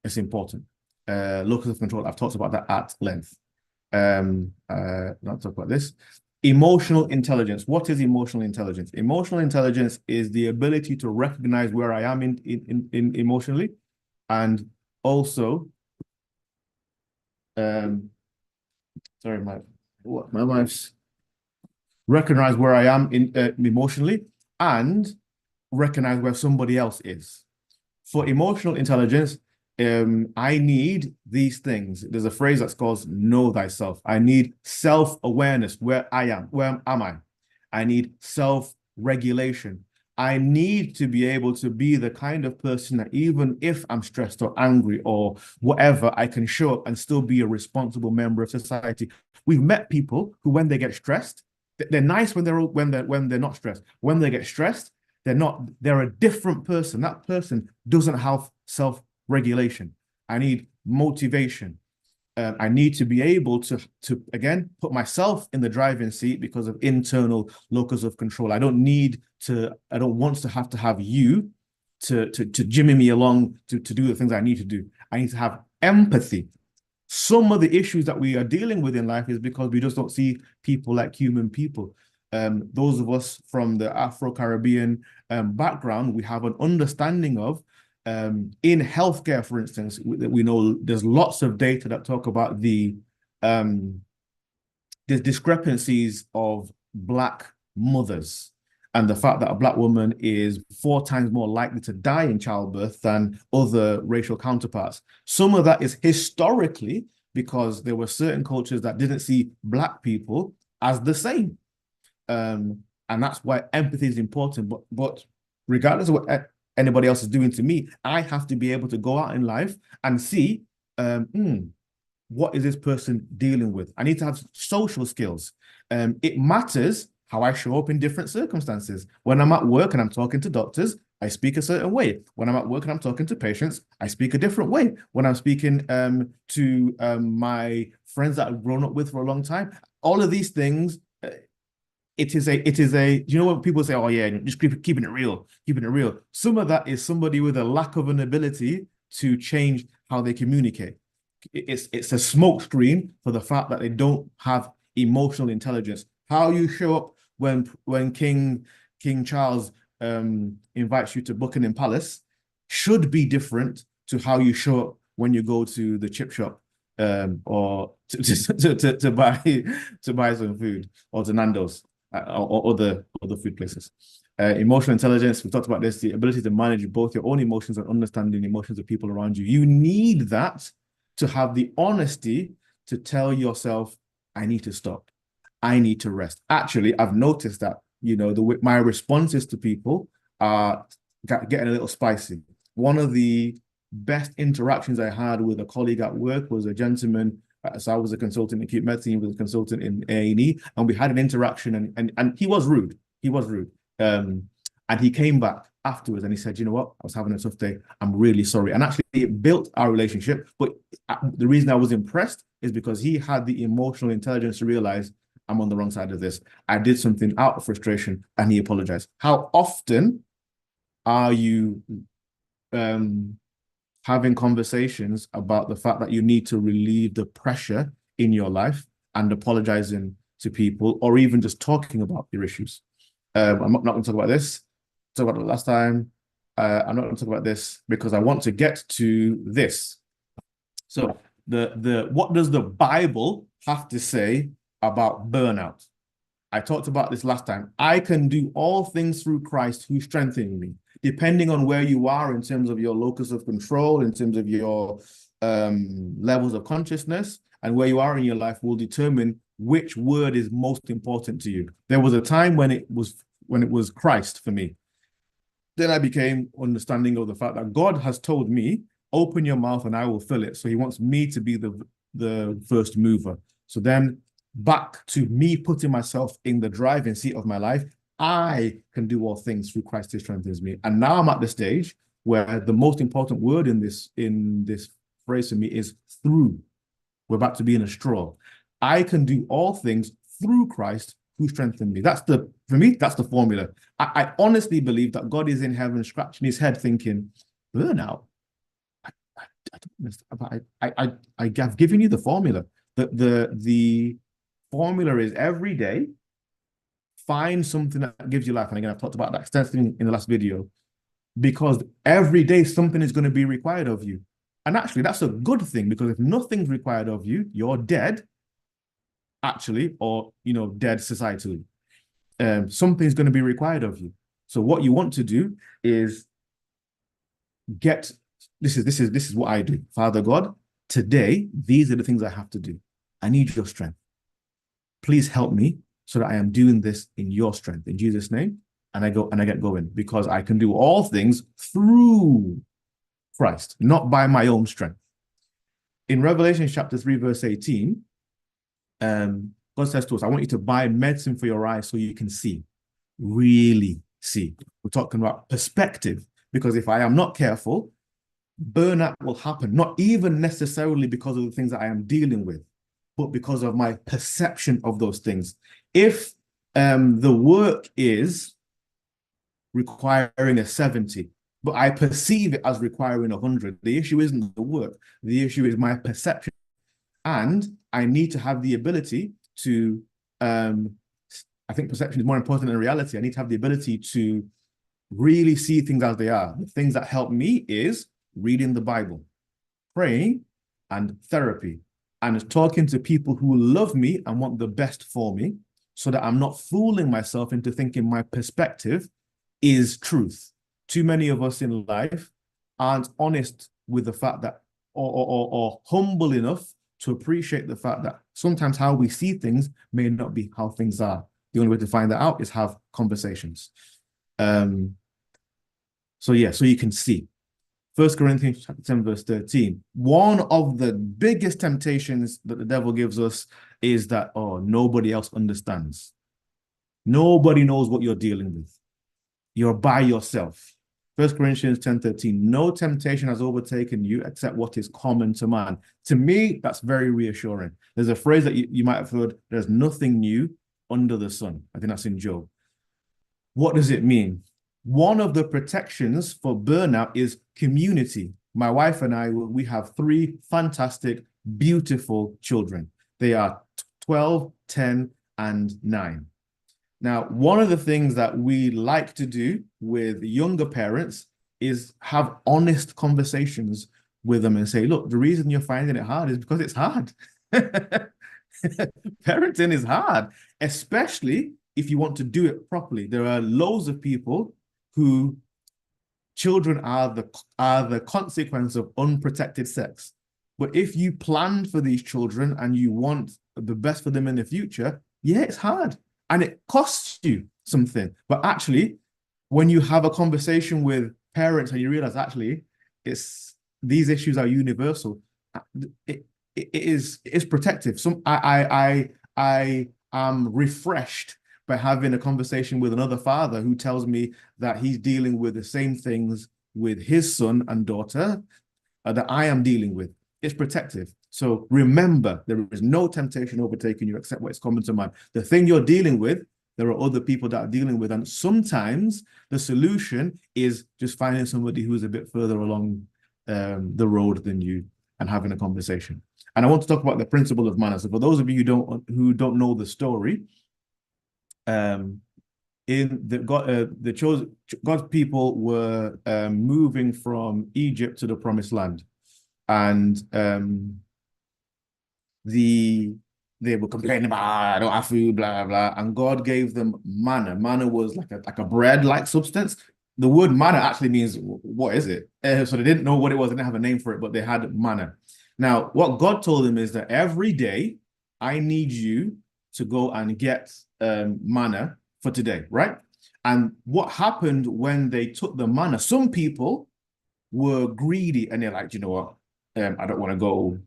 It's important. Locus of control, I've talked about that at length. Not talk about this. Emotional intelligence. What is emotional intelligence? Emotional intelligence is the ability to recognize where I am in emotionally, and also, sorry, my wife's recognize where I am in emotionally, and recognize where somebody else is. For emotional intelligence, I need these things. There's a phrase that's called know thyself. I need self-awareness, where I am, where am I? I need self-regulation. I need to be able to be the kind of person that even if I'm stressed or angry or whatever, I can show up and still be a responsible member of society. We've met people who, when they get stressed, they're nice when they're not stressed. When they get stressed, they're a different person. That person doesn't have self-regulation. I need motivation. I need to be able to again put myself in the driving seat because of internal locus of control. I don't want to have you to jimmy me along to do the things I need to do. I need to have empathy. Some of the issues that we are dealing with in life is because we just don't see people like human people. Those of us from the Afro-Caribbean background, we have an understanding of in healthcare, for instance, we know there's lots of data that talk about the discrepancies of Black mothers and the fact that a Black woman is 4 times more likely to die in childbirth than other racial counterparts. Some of that is historically because there were certain cultures that didn't see Black people as the same. And that's why empathy is important. But regardless of what anybody else is doing to me, I have to be able to go out in life and see what is this person dealing with. I need to have social skills. It matters how I show up in different circumstances. When I'm at work and I'm talking to doctors, I speak a certain way. When I'm at work and I'm talking to patients, I speak a different way. When I'm speaking to my friends that I've grown up with for a long time, all of these things, it is a, you know when people say, oh yeah, just keeping it real. Some of that is somebody with a lack of an ability to change how they communicate. It's a smokescreen for the fact that they don't have emotional intelligence. How you show up when King Charles invites you to Buckingham Palace should be different to how you show up when you go to the chip shop or to buy some food, or to Nando's or other food places. Emotional intelligence, we talked about this, the ability to manage both your own emotions and understanding the emotions of people around you. You need that to have the honesty to tell yourself, I need to stop. I need to rest. Actually, I've noticed that, my responses to people are getting a little spicy. One of the best interactions I had with a colleague at work was a gentleman. So I was a consultant in acute medicine, he was a consultant in A&E, and we had an interaction, and he was rude. And he came back afterwards and he said, you know what, I was having a tough day. I'm really sorry. And actually it built our relationship. But the reason I was impressed is because he had the emotional intelligence to realize I'm on the wrong side of this. I did something out of frustration and he apologized. How often are you having conversations about the fact that you need to relieve the pressure in your life and apologizing to people, or even just talking about your issues? I'm not going to talk about this. Talk about it last time. I'm not going to talk about this because I want to get to this. So what does the Bible have to say about burnout? I talked about this last time. I can do all things through Christ who strengthens me. Depending on where you are in terms of your locus of control, in terms of your levels of consciousness, and where you are in your life will determine which word is most important to you. There was a time when it was Christ for me. Then I became understanding of the fact that God has told me, open your mouth and I will fill it. So he wants me to be the first mover. So then back to me putting myself in the driving seat of my life. I can do all things through Christ who strengthens me. And now I'm at the stage where the most important word in this phrase for me is through. We're back to being a straw. I can do all things through Christ who strengthened me. For me, that's the formula. I honestly believe that God is in heaven scratching his head thinking, burnout. I've given you the formula. The formula is every day, find something that gives you life. And again, I've talked about that extensively in the last video, because every day something is going to be required of you. And actually, that's a good thing, because if nothing's required of you, you're dead, actually, or, dead societally. Something's going to be required of you. So what you want to do is this is what I do. Father God, today, these are the things I have to do. I need your strength. Please help me so that I am doing this in your strength, in Jesus' name. And I get going, because I can do all things through Christ, not by my own strength. In Revelation chapter 3, verse 18, God says to us, I want you to buy medicine for your eyes so you can see, really see. We're talking about perspective, because if I am not careful, burnout will happen, not even necessarily because of the things that I am dealing with, but because of my perception of those things. If the work is requiring a 70, but I perceive it as requiring 100, the issue isn't the work. The issue is my perception. And I need to have the ability to, I think perception is more important than reality. I need to have the ability to really see things as they are. The things that help me is reading the Bible, praying, and therapy, and talking to people who love me and want the best for me, so that I'm not fooling myself into thinking my perspective is truth. Too many of us in life aren't honest with the fact that, or humble enough to appreciate the fact that sometimes how we see things may not be how things are. The only way to find that out is have conversations. So you can see. 1 Corinthians chapter 10, verse 13. One of the biggest temptations that the devil gives us is that, nobody else understands. Nobody knows what you're dealing with. You're by yourself. 1 Corinthians 10:13. No temptation has overtaken you except what is common to man. To me, that's very reassuring. There's a phrase that you might have heard, there's nothing new under the sun. I think that's in Job. What does it mean? One of the protections for burnout is community. My wife and I, we have 3 fantastic, beautiful children. They are 12, 10, and 9. Now, one of the things that we like to do with younger parents is have honest conversations with them and say, look, the reason you're finding it hard is because it's hard. Parenting is hard, especially if you want to do it properly. There are loads of people who children are the consequence of unprotected sex. But if you planned for these children and you want the best for them in the future, yeah, it's hard. And it costs you something. But actually, when you have a conversation with parents and you realize actually these issues are universal, it is protective. I am refreshed by having a conversation with another father who tells me that he's dealing with the same things with his son and daughter that I am dealing with. It's protective. So remember, there is no temptation overtaking you except what is common to man. The thing you're dealing with, there are other people that are dealing with. And sometimes the solution is just finding somebody who's a bit further along the road than you and having a conversation. And I want to talk about the principle of manner. So for those of you who don't know the story, God's people were moving from Egypt to the promised land. And they were complaining about, I don't have food, blah, blah, and God gave them manna. Manna was like a bread-like substance. The word manna actually means, what is it? So they didn't know what it was, they didn't have a name for it, but they had manna. Now, what God told them is that every day, I need you to go and get manna for today, right? And what happened when they took the manna, some people were greedy and they're like, you know what, I don't want to go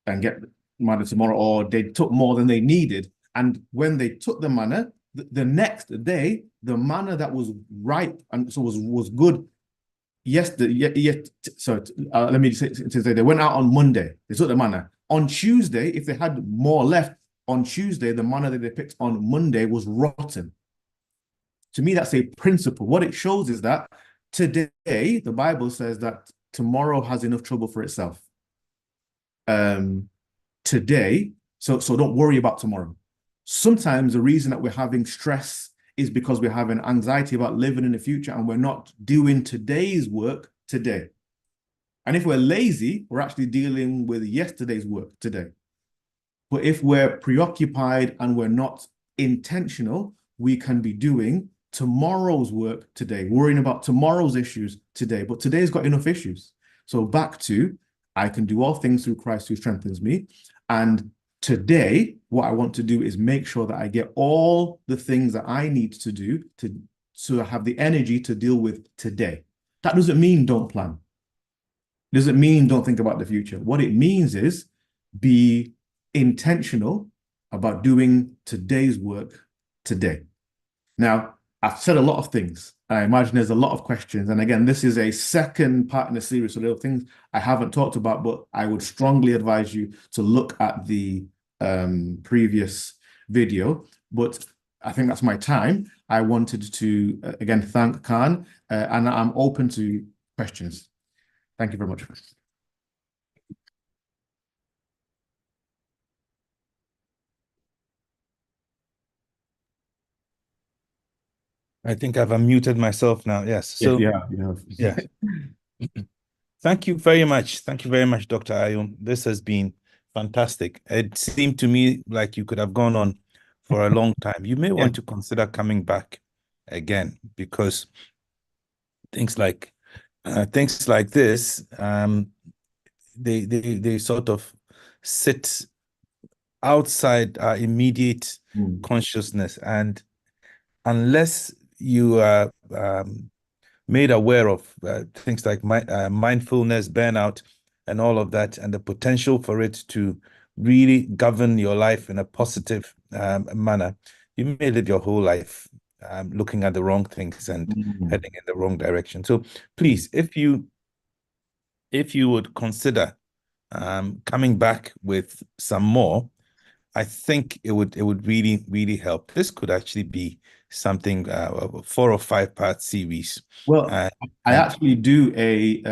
and get manna tomorrow, or they took more than they needed. And when they took the manna, the next day, the manna that was ripe and so was good. Let me say they went out on Monday. They took the manna. On Tuesday, if they had more left, on Tuesday, the manna that they picked on Monday was rotten. To me, that's a principle. What it shows is that today, the Bible says that tomorrow has enough trouble for itself. Today, so don't worry about tomorrow. Sometimes the reason that we're having stress is because we're having anxiety about living in the future and we're not doing today's work today. And if we're lazy, we're actually dealing with yesterday's work today. But if we're preoccupied and we're not intentional, we can be doing tomorrow's work today, worrying about tomorrow's issues today. But today's got enough issues. So back to, I can do all things through Christ who strengthens me. And today, what I want to do is make sure that I get all the things that I need to do so I have the energy to deal with today. That doesn't mean don't plan. It doesn't mean don't think about the future. What it means is be intentional about doing today's work today. Now, I've said a lot of things. I imagine there's a lot of questions. And again, this is a second part in the series. So there are things I haven't talked about, but I would strongly advise you to look at the previous video. But I think that's my time. I wanted to, again, thank CAHN, and I'm open to questions. Thank you very much. I think I've unmuted myself now. Yes. So yeah. Thank you very much. Thank you very much, Dr. Ayo. This has been fantastic. It seemed to me like you could have gone on for a long time. You may want to consider coming back again, because things like this, they sort of sit outside our immediate consciousness, and unless you are made aware of things like mindfulness, burnout, and all of that, and the potential for it to really govern your life in a positive manner, you may live your whole life looking at the wrong things and heading in the wrong direction. So please, if you would consider coming back with some more, I think it would really, really help. This could actually be something, a 4 or 5 part series. Well, I actually do a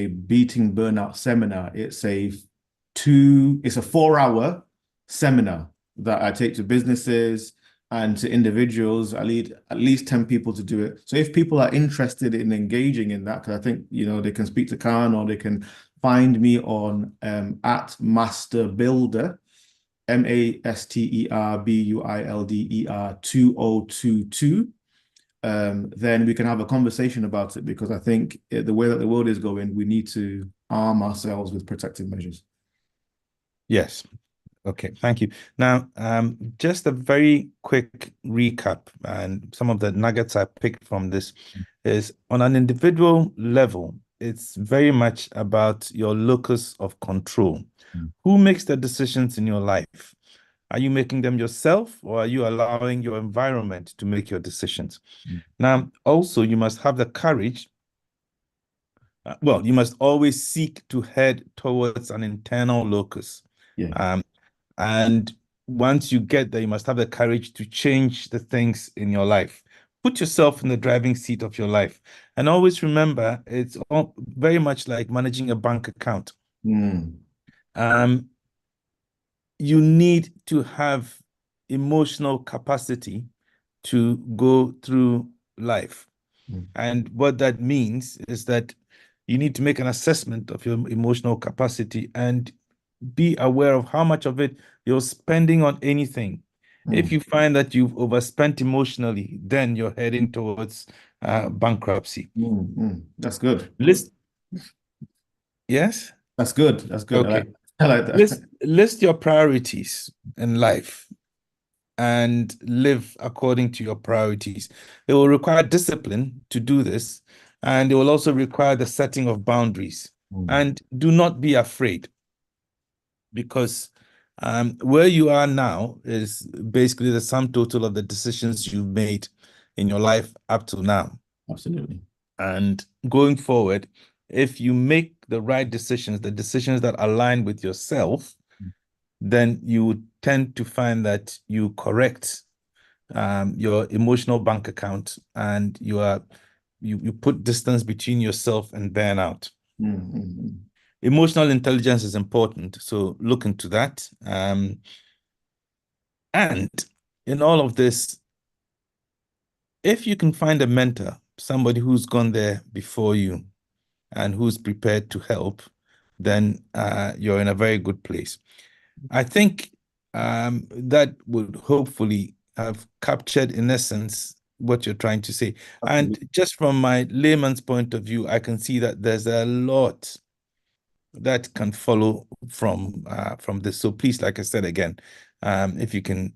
beating burnout seminar. It's a 4-hour seminar that I take to businesses and to individuals. I lead at least 10 people to do it. So if people are interested in engaging in that, because I think, they can speak to CAHN, or they can find me on at Master Builder, MasterBuilder 2022. Then we can have a conversation about it, because I think the way that the world is going, we need to arm ourselves with protective measures. Yes. Okay, thank you. Now, just a very quick recap, and some of the nuggets I picked from this is, on an individual level, it's very much about your locus of control. Who makes the decisions in your life? Are you making them yourself, or are you allowing your environment to make your decisions? Now, also, you must have the courage. You must always seek to head towards an internal locus. And once you get there, you must have the courage to change the things in your life. Put yourself in the driving seat of your life. And always remember, it's all very much like managing a bank account. You need to have emotional capacity to go through life. And what that means is that you need to make an assessment of your emotional capacity and be aware of how much of it you're spending on anything. If you find that you've overspent emotionally, then you're heading towards bankruptcy. That's good. Yes? That's good. That's good. Okay. I like that. List your priorities in life and live according to your priorities. It will require discipline to do this, and it will also require the setting of boundaries. And do not be afraid, because Where you are now is basically the sum total of the decisions you've made in your life up to now. Absolutely. And going forward, if you make the right decisions, the decisions that align with yourself, then you would tend to find that you correct your emotional bank account, and you put distance between yourself and burnout. Emotional intelligence is important, so look into that. And in all of this, if you can find a mentor, somebody who's gone there before you and who's prepared to help, then you're in a very good place. I think that would hopefully have captured, in essence, what you're trying to say. Absolutely. And just from my layman's point of view, I can see that there's a lot that can follow from this. So please, like I said again, if you can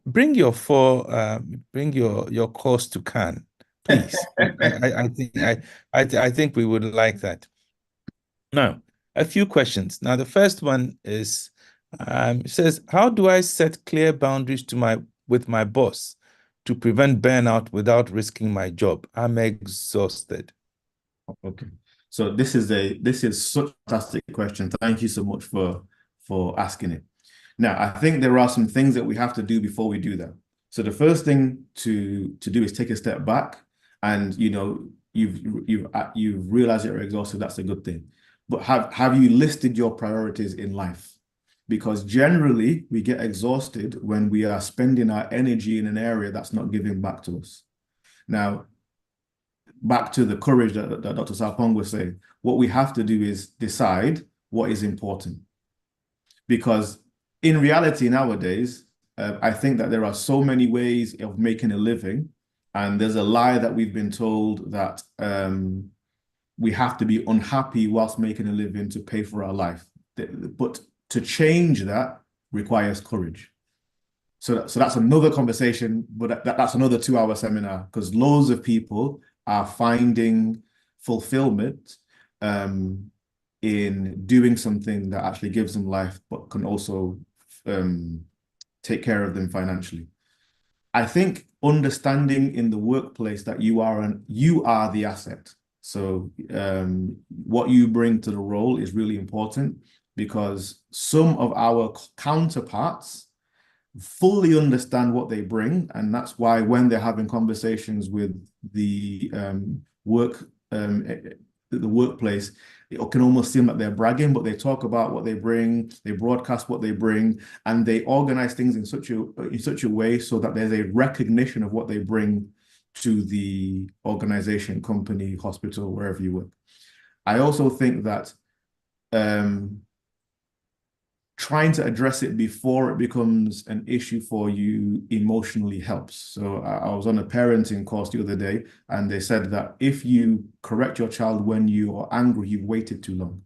bring your course to CAHN, please. I think we would like that. Now, a few questions. Now, the first one is, it says, how do I set clear boundaries with my boss to prevent burnout without risking my job? I'm exhausted. Okay. So this is such a fantastic question. Thank you so much for asking it. Now, I think there are some things that we have to do before we do that. So the first thing to do is take a step back, and you've realized you're exhausted. That's a good thing. But have you listed your priorities in life? Because generally we get exhausted when we are spending our energy in an area that's not giving back to us. Now, back to the courage that Dr. Sarpong was saying, what we have to do is decide what is important. Because in reality nowadays, I think that there are so many ways of making a living, and there's a lie that we've been told that we have to be unhappy whilst making a living to pay for our life. But to change that requires courage. So that's another conversation, but that's another 2-hour seminar, because loads of people are finding fulfillment in doing something that actually gives them life, but can also take care of them financially. I think understanding in the workplace that you are the asset. So what you bring to the role is really important, because some of our counterparts fully understand what they bring, and that's why when they're having conversations with the workplace, it can almost seem like they're bragging, but they talk about what they bring, they broadcast what they bring, and they organize things in such a way so that there's a recognition of what they bring to the organization, company, hospital, wherever you work. I also think that trying to address it before it becomes an issue for you emotionally helps. So I was on a parenting course the other day, and they said that if you correct your child when you are angry, you've waited too long.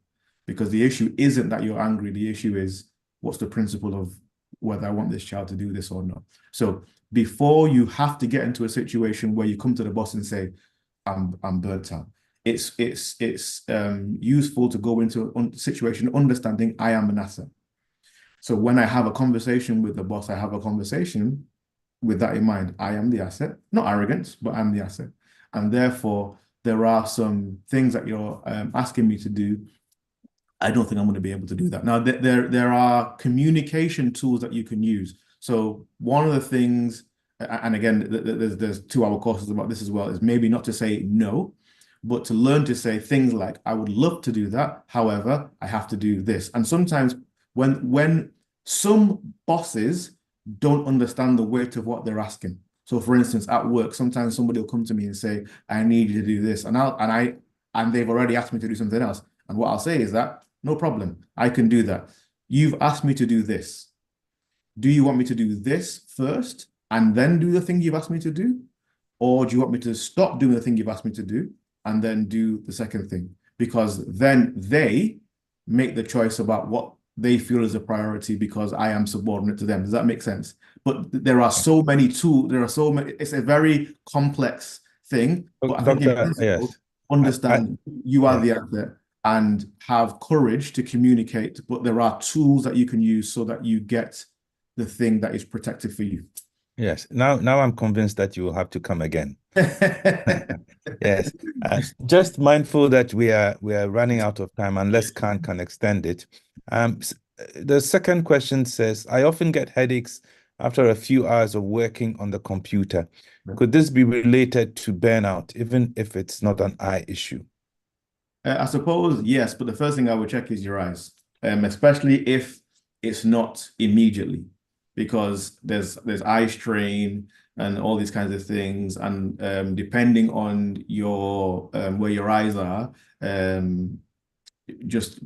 Because the issue isn't that you're angry. The issue is, what's the principle of whether I want this child to do this or not? So before you have to get into a situation where you come to the boss and say, I'm burnt out, it's useful to go into a situation understanding I am an asset. So when I have a conversation with the boss, I have a conversation with that in mind. I am the asset, not arrogance, but I'm the asset. And therefore, there are some things that you're asking me to do. I don't think I'm going to be able to do that. Now, there are communication tools that you can use. So one of the things, and again, there's 2-hour courses about this as well, is maybe not to say no, but to learn to say things like, I would love to do that. However, I have to do this. And sometimes when some bosses don't understand the weight of what they're asking. So for instance, at work, sometimes somebody will come to me and say, I need you to do this. And they've already asked me to do something else. And what I'll say is that, no problem, I can do that. You've asked me to do this. Do you want me to do this first and then do the thing you've asked me to do? Or do you want me to stop doing the thing you've asked me to do and then do the second thing? Because then they make the choice about what they feel is a priority, because I am subordinate to them. Does that make sense? But there are so many tools. It's a very complex thing. But I think in principle, understand you are the asset, and have courage to communicate, but there are tools that you can use so that you get the thing that is protected for you. Yes. Now I'm convinced that you will have to come again. Yes. Just mindful that we are running out of time unless CAHN can extend it. The second question says, I often get headaches after a few hours of working on the computer. Could this be related to burnout, even if it's not an eye issue? I suppose, yes, but the first thing I would check is your eyes, especially if it's not immediately, because there's eye strain and all these kinds of things, and depending on your where your eyes are, just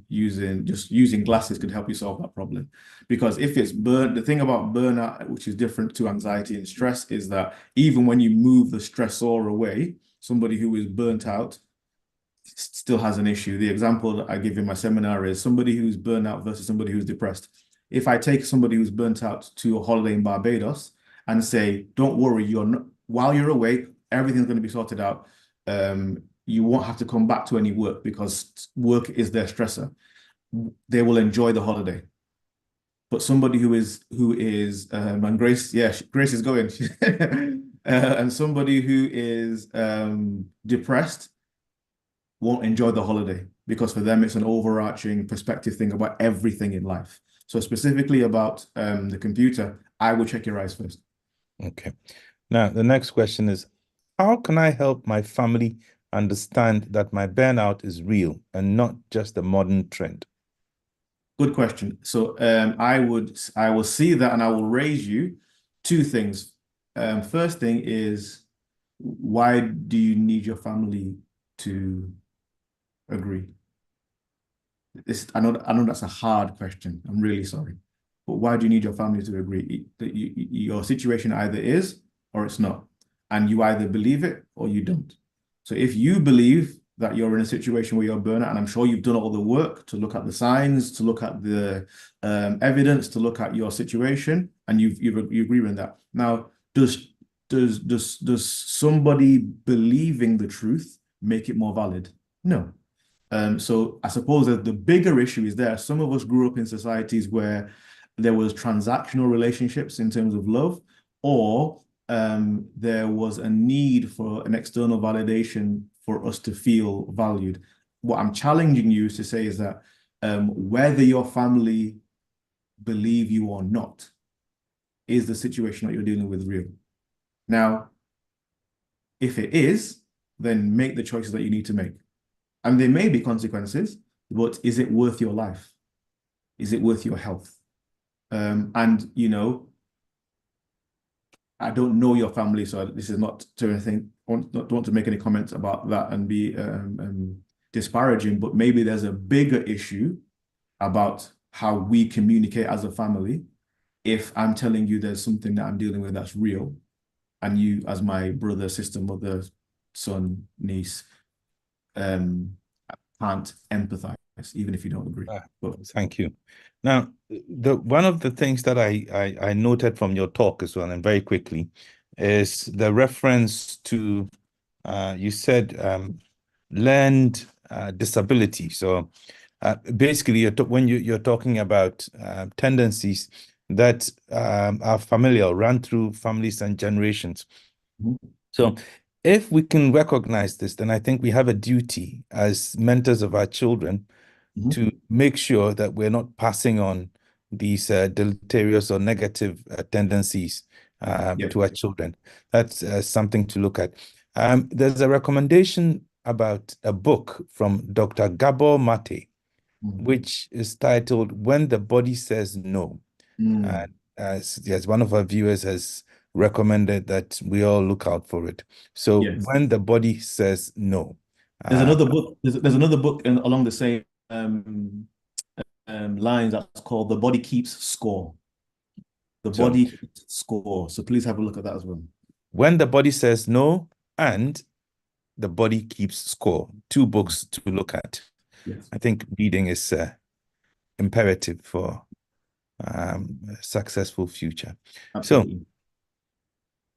using glasses could help you solve that problem. Because if it's the thing about burnout, which is different to anxiety and stress, is that even when you move the stressor away, somebody who is burnt out still has an issue. The example that I give in my seminar is somebody who's burnt out versus somebody who's depressed. If I take somebody who's burnt out to a holiday in Barbados and say, don't worry, while you're away, everything's going to be sorted out. You won't have to come back to any work because work is their stressor. They will enjoy the holiday. But somebody who is and Grace, yeah, Grace is going, and somebody who is depressed won't enjoy the holiday because for them it's an overarching perspective thing about everything in life. So specifically about the computer, I will check your eyes first. Okay. Now, the next question is, how can I help my family understand that my burnout is real and not just a modern trend? Good question. So I will see that and I will raise you two things. First thing is, why do you need your family to agree? I know that's a hard question. I'm really sorry. But why do you need your family to agree? That your situation either is or it's not. And you either believe it or you don't. So if you believe that you're in a situation where you're burnout, and I'm sure you've done all the work to look at the signs, to look at the evidence, to look at your situation, and you agree with that. Now, does somebody believing the truth make it more valid? No. So I suppose that the bigger issue is there. Some of us grew up in societies where there was transactional relationships in terms of love, or there was a need for an external validation for us to feel valued. What I'm challenging you to say is that whether your family believe you or not, is the situation that you're dealing with real? Now, if it is, then make the choices that you need to make. And there may be consequences, but is it worth your life? Is it worth your health? And, you know, I don't know your family, so this is not to anything, don't want to make any comments about that and be disparaging, but maybe there's a bigger issue about how we communicate as a family. If I'm telling you there's something that I'm dealing with that's real, and you, as my brother, sister, mother, son, niece, can't empathize, even if you don't agree. Thank you. Now, one of the things that I noted from your talk as well, and very quickly, is the reference to you said learned disability. So basically, when you're talking about tendencies that are familiar, run through families and generations. Mm-hmm. So if we can recognize this, then I think we have a duty as mentors of our children to make sure that we're not passing on these deleterious or negative tendencies to our children. That's something to look at. There's a recommendation about a book from Dr. Gabor Mate, which is titled When the Body Says No. As one of our viewers has recommended that we all look out for it. So when the body says no. There's another book. There's another book along the same lines that's called The Body Keeps Score. The Body Keeps Score. So please have a look at that as well. When the Body Says No and The Body Keeps Score. Two books to look at. Yes. I think reading is imperative for a successful future. Absolutely. So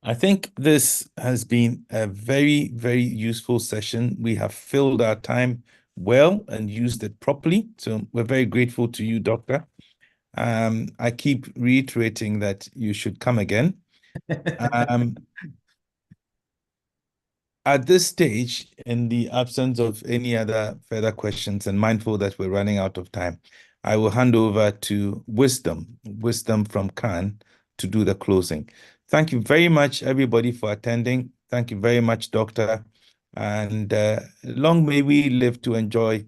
I think this has been a very, very useful session. We have filled our time well and used it properly. So we're very grateful to you, Doctor. I keep reiterating that you should come again. At this stage, in the absence of any other further questions and mindful that we're running out of time, I will hand over to Wisdom from CAHN, to do the closing. Thank you very much, everybody, for attending. Thank you very much, Doctor. And long may we live to enjoy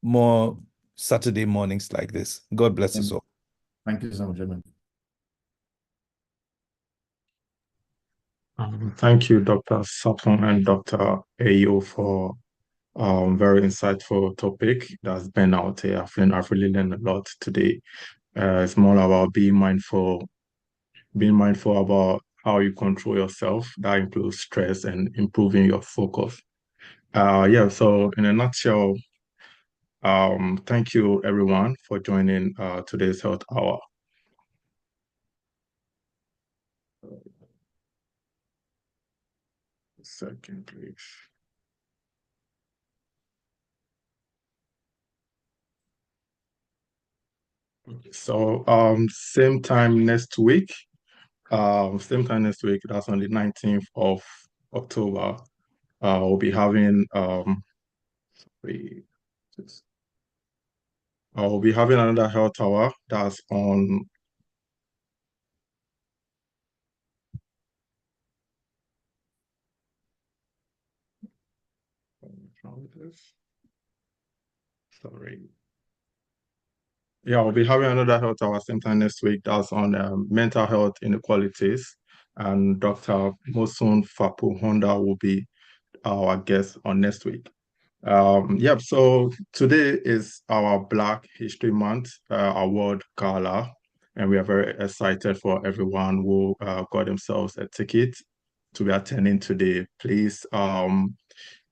more Saturday mornings like this. God bless us all. Thank you so much, Edmund. Thank you, Dr. Sapon and Dr. Ayo, for very insightful topic that's been out here. I've really learned a lot today. It's more about being mindful about how you control yourself. That includes stress and improving your focus. So in a nutshell, thank you everyone for joining today's Health Hour. Second, please. So same time next week. That's on the 19th of October. We'll be having another health hour that's on we'll be having another health hour same time next week. That's on mental health inequalities, and Dr. Mosun Fapu Honda will be our guest on next week. So today is our Black History Month award gala, and we are very excited for everyone who got themselves a ticket to be attending today. Please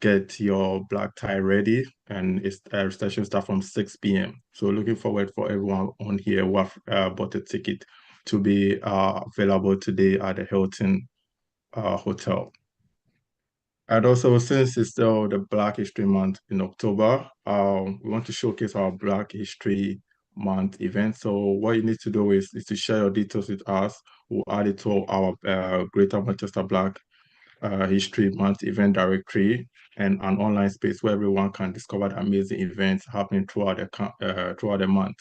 get your black tie ready, and its registration starts from 6 p.m. So looking forward for everyone on here who have bought a ticket to be available today at the Hilton Hotel. And also, since it's still the Black History Month in October, we want to showcase our Black History Month event. So what you need to do is to share your details with us. We'll add it to our Greater Manchester Black History Month event directory, and an online space where everyone can discover the amazing events happening throughout the month.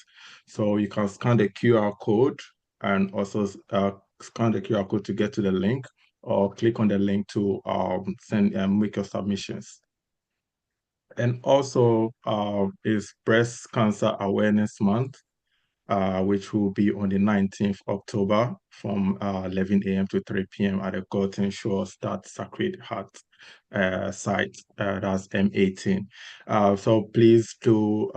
So you can scan the QR code, and also scan the QR code to get to the link, or click on the link to send and make your submissions. And also is Breast Cancer Awareness Month, which will be on the 19th October from 11 a.m. to 3 p.m. at the Golden Shores, that Sacred Heart site, that's M18. So please do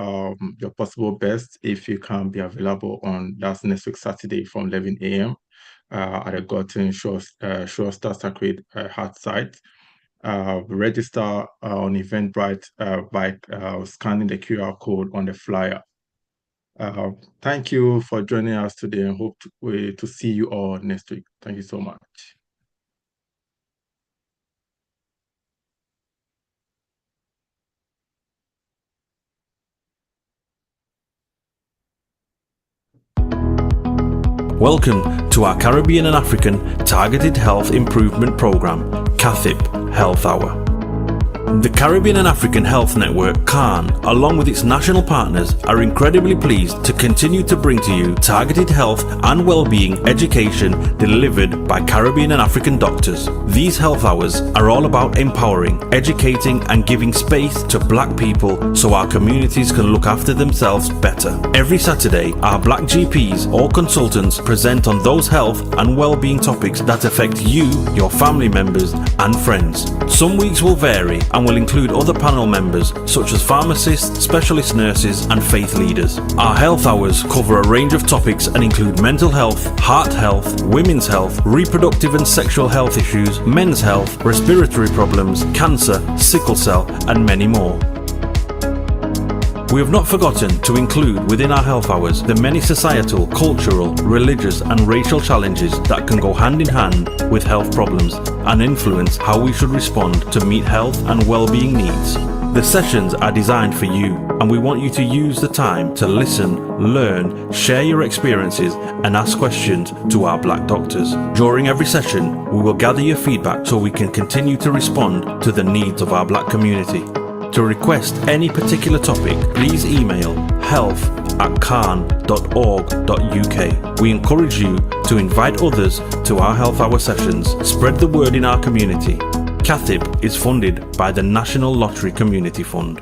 your possible best if you can be available on that's next week Saturday from 11 a.m. At the Golden Shores, that Sacred Heart site. Register on Eventbrite by scanning the QR code on the flyer. Thank you for joining us today, and hope to see you all next week. Thank you so much. Welcome to our Caribbean and African Targeted Health Improvement Program, CAHN Health Hour. The Caribbean and African Health Network, CAHN, along with its national partners, are incredibly pleased to continue to bring to you targeted health and well-being education delivered by Caribbean and African doctors. These health hours are all about empowering, educating and giving space to Black people so our communities can look after themselves better. Every Saturday, our Black GPs or consultants present on those health and well-being topics that affect you, your family members and friends. Some weeks will vary and will include other panel members such as pharmacists, specialist nurses and faith leaders. Our health hours cover a range of topics and include mental health, heart health, women's health, reproductive and sexual health issues, men's health, respiratory problems, cancer, sickle cell and many more. We have not forgotten to include within our health hours the many societal, cultural, religious and racial challenges that can go hand in hand with health problems and influence how we should respond to meet health and well-being needs. The sessions are designed for you, and we want you to use the time to listen, learn, share your experiences, and ask questions to our Black doctors. During every session, we will gather your feedback so we can continue to respond to the needs of our Black community. To request any particular topic, please email health@cahn.org.uk. We encourage you to invite others to our Health Hour sessions. Spread the word in our community. CAHN is funded by the National Lottery Community Fund.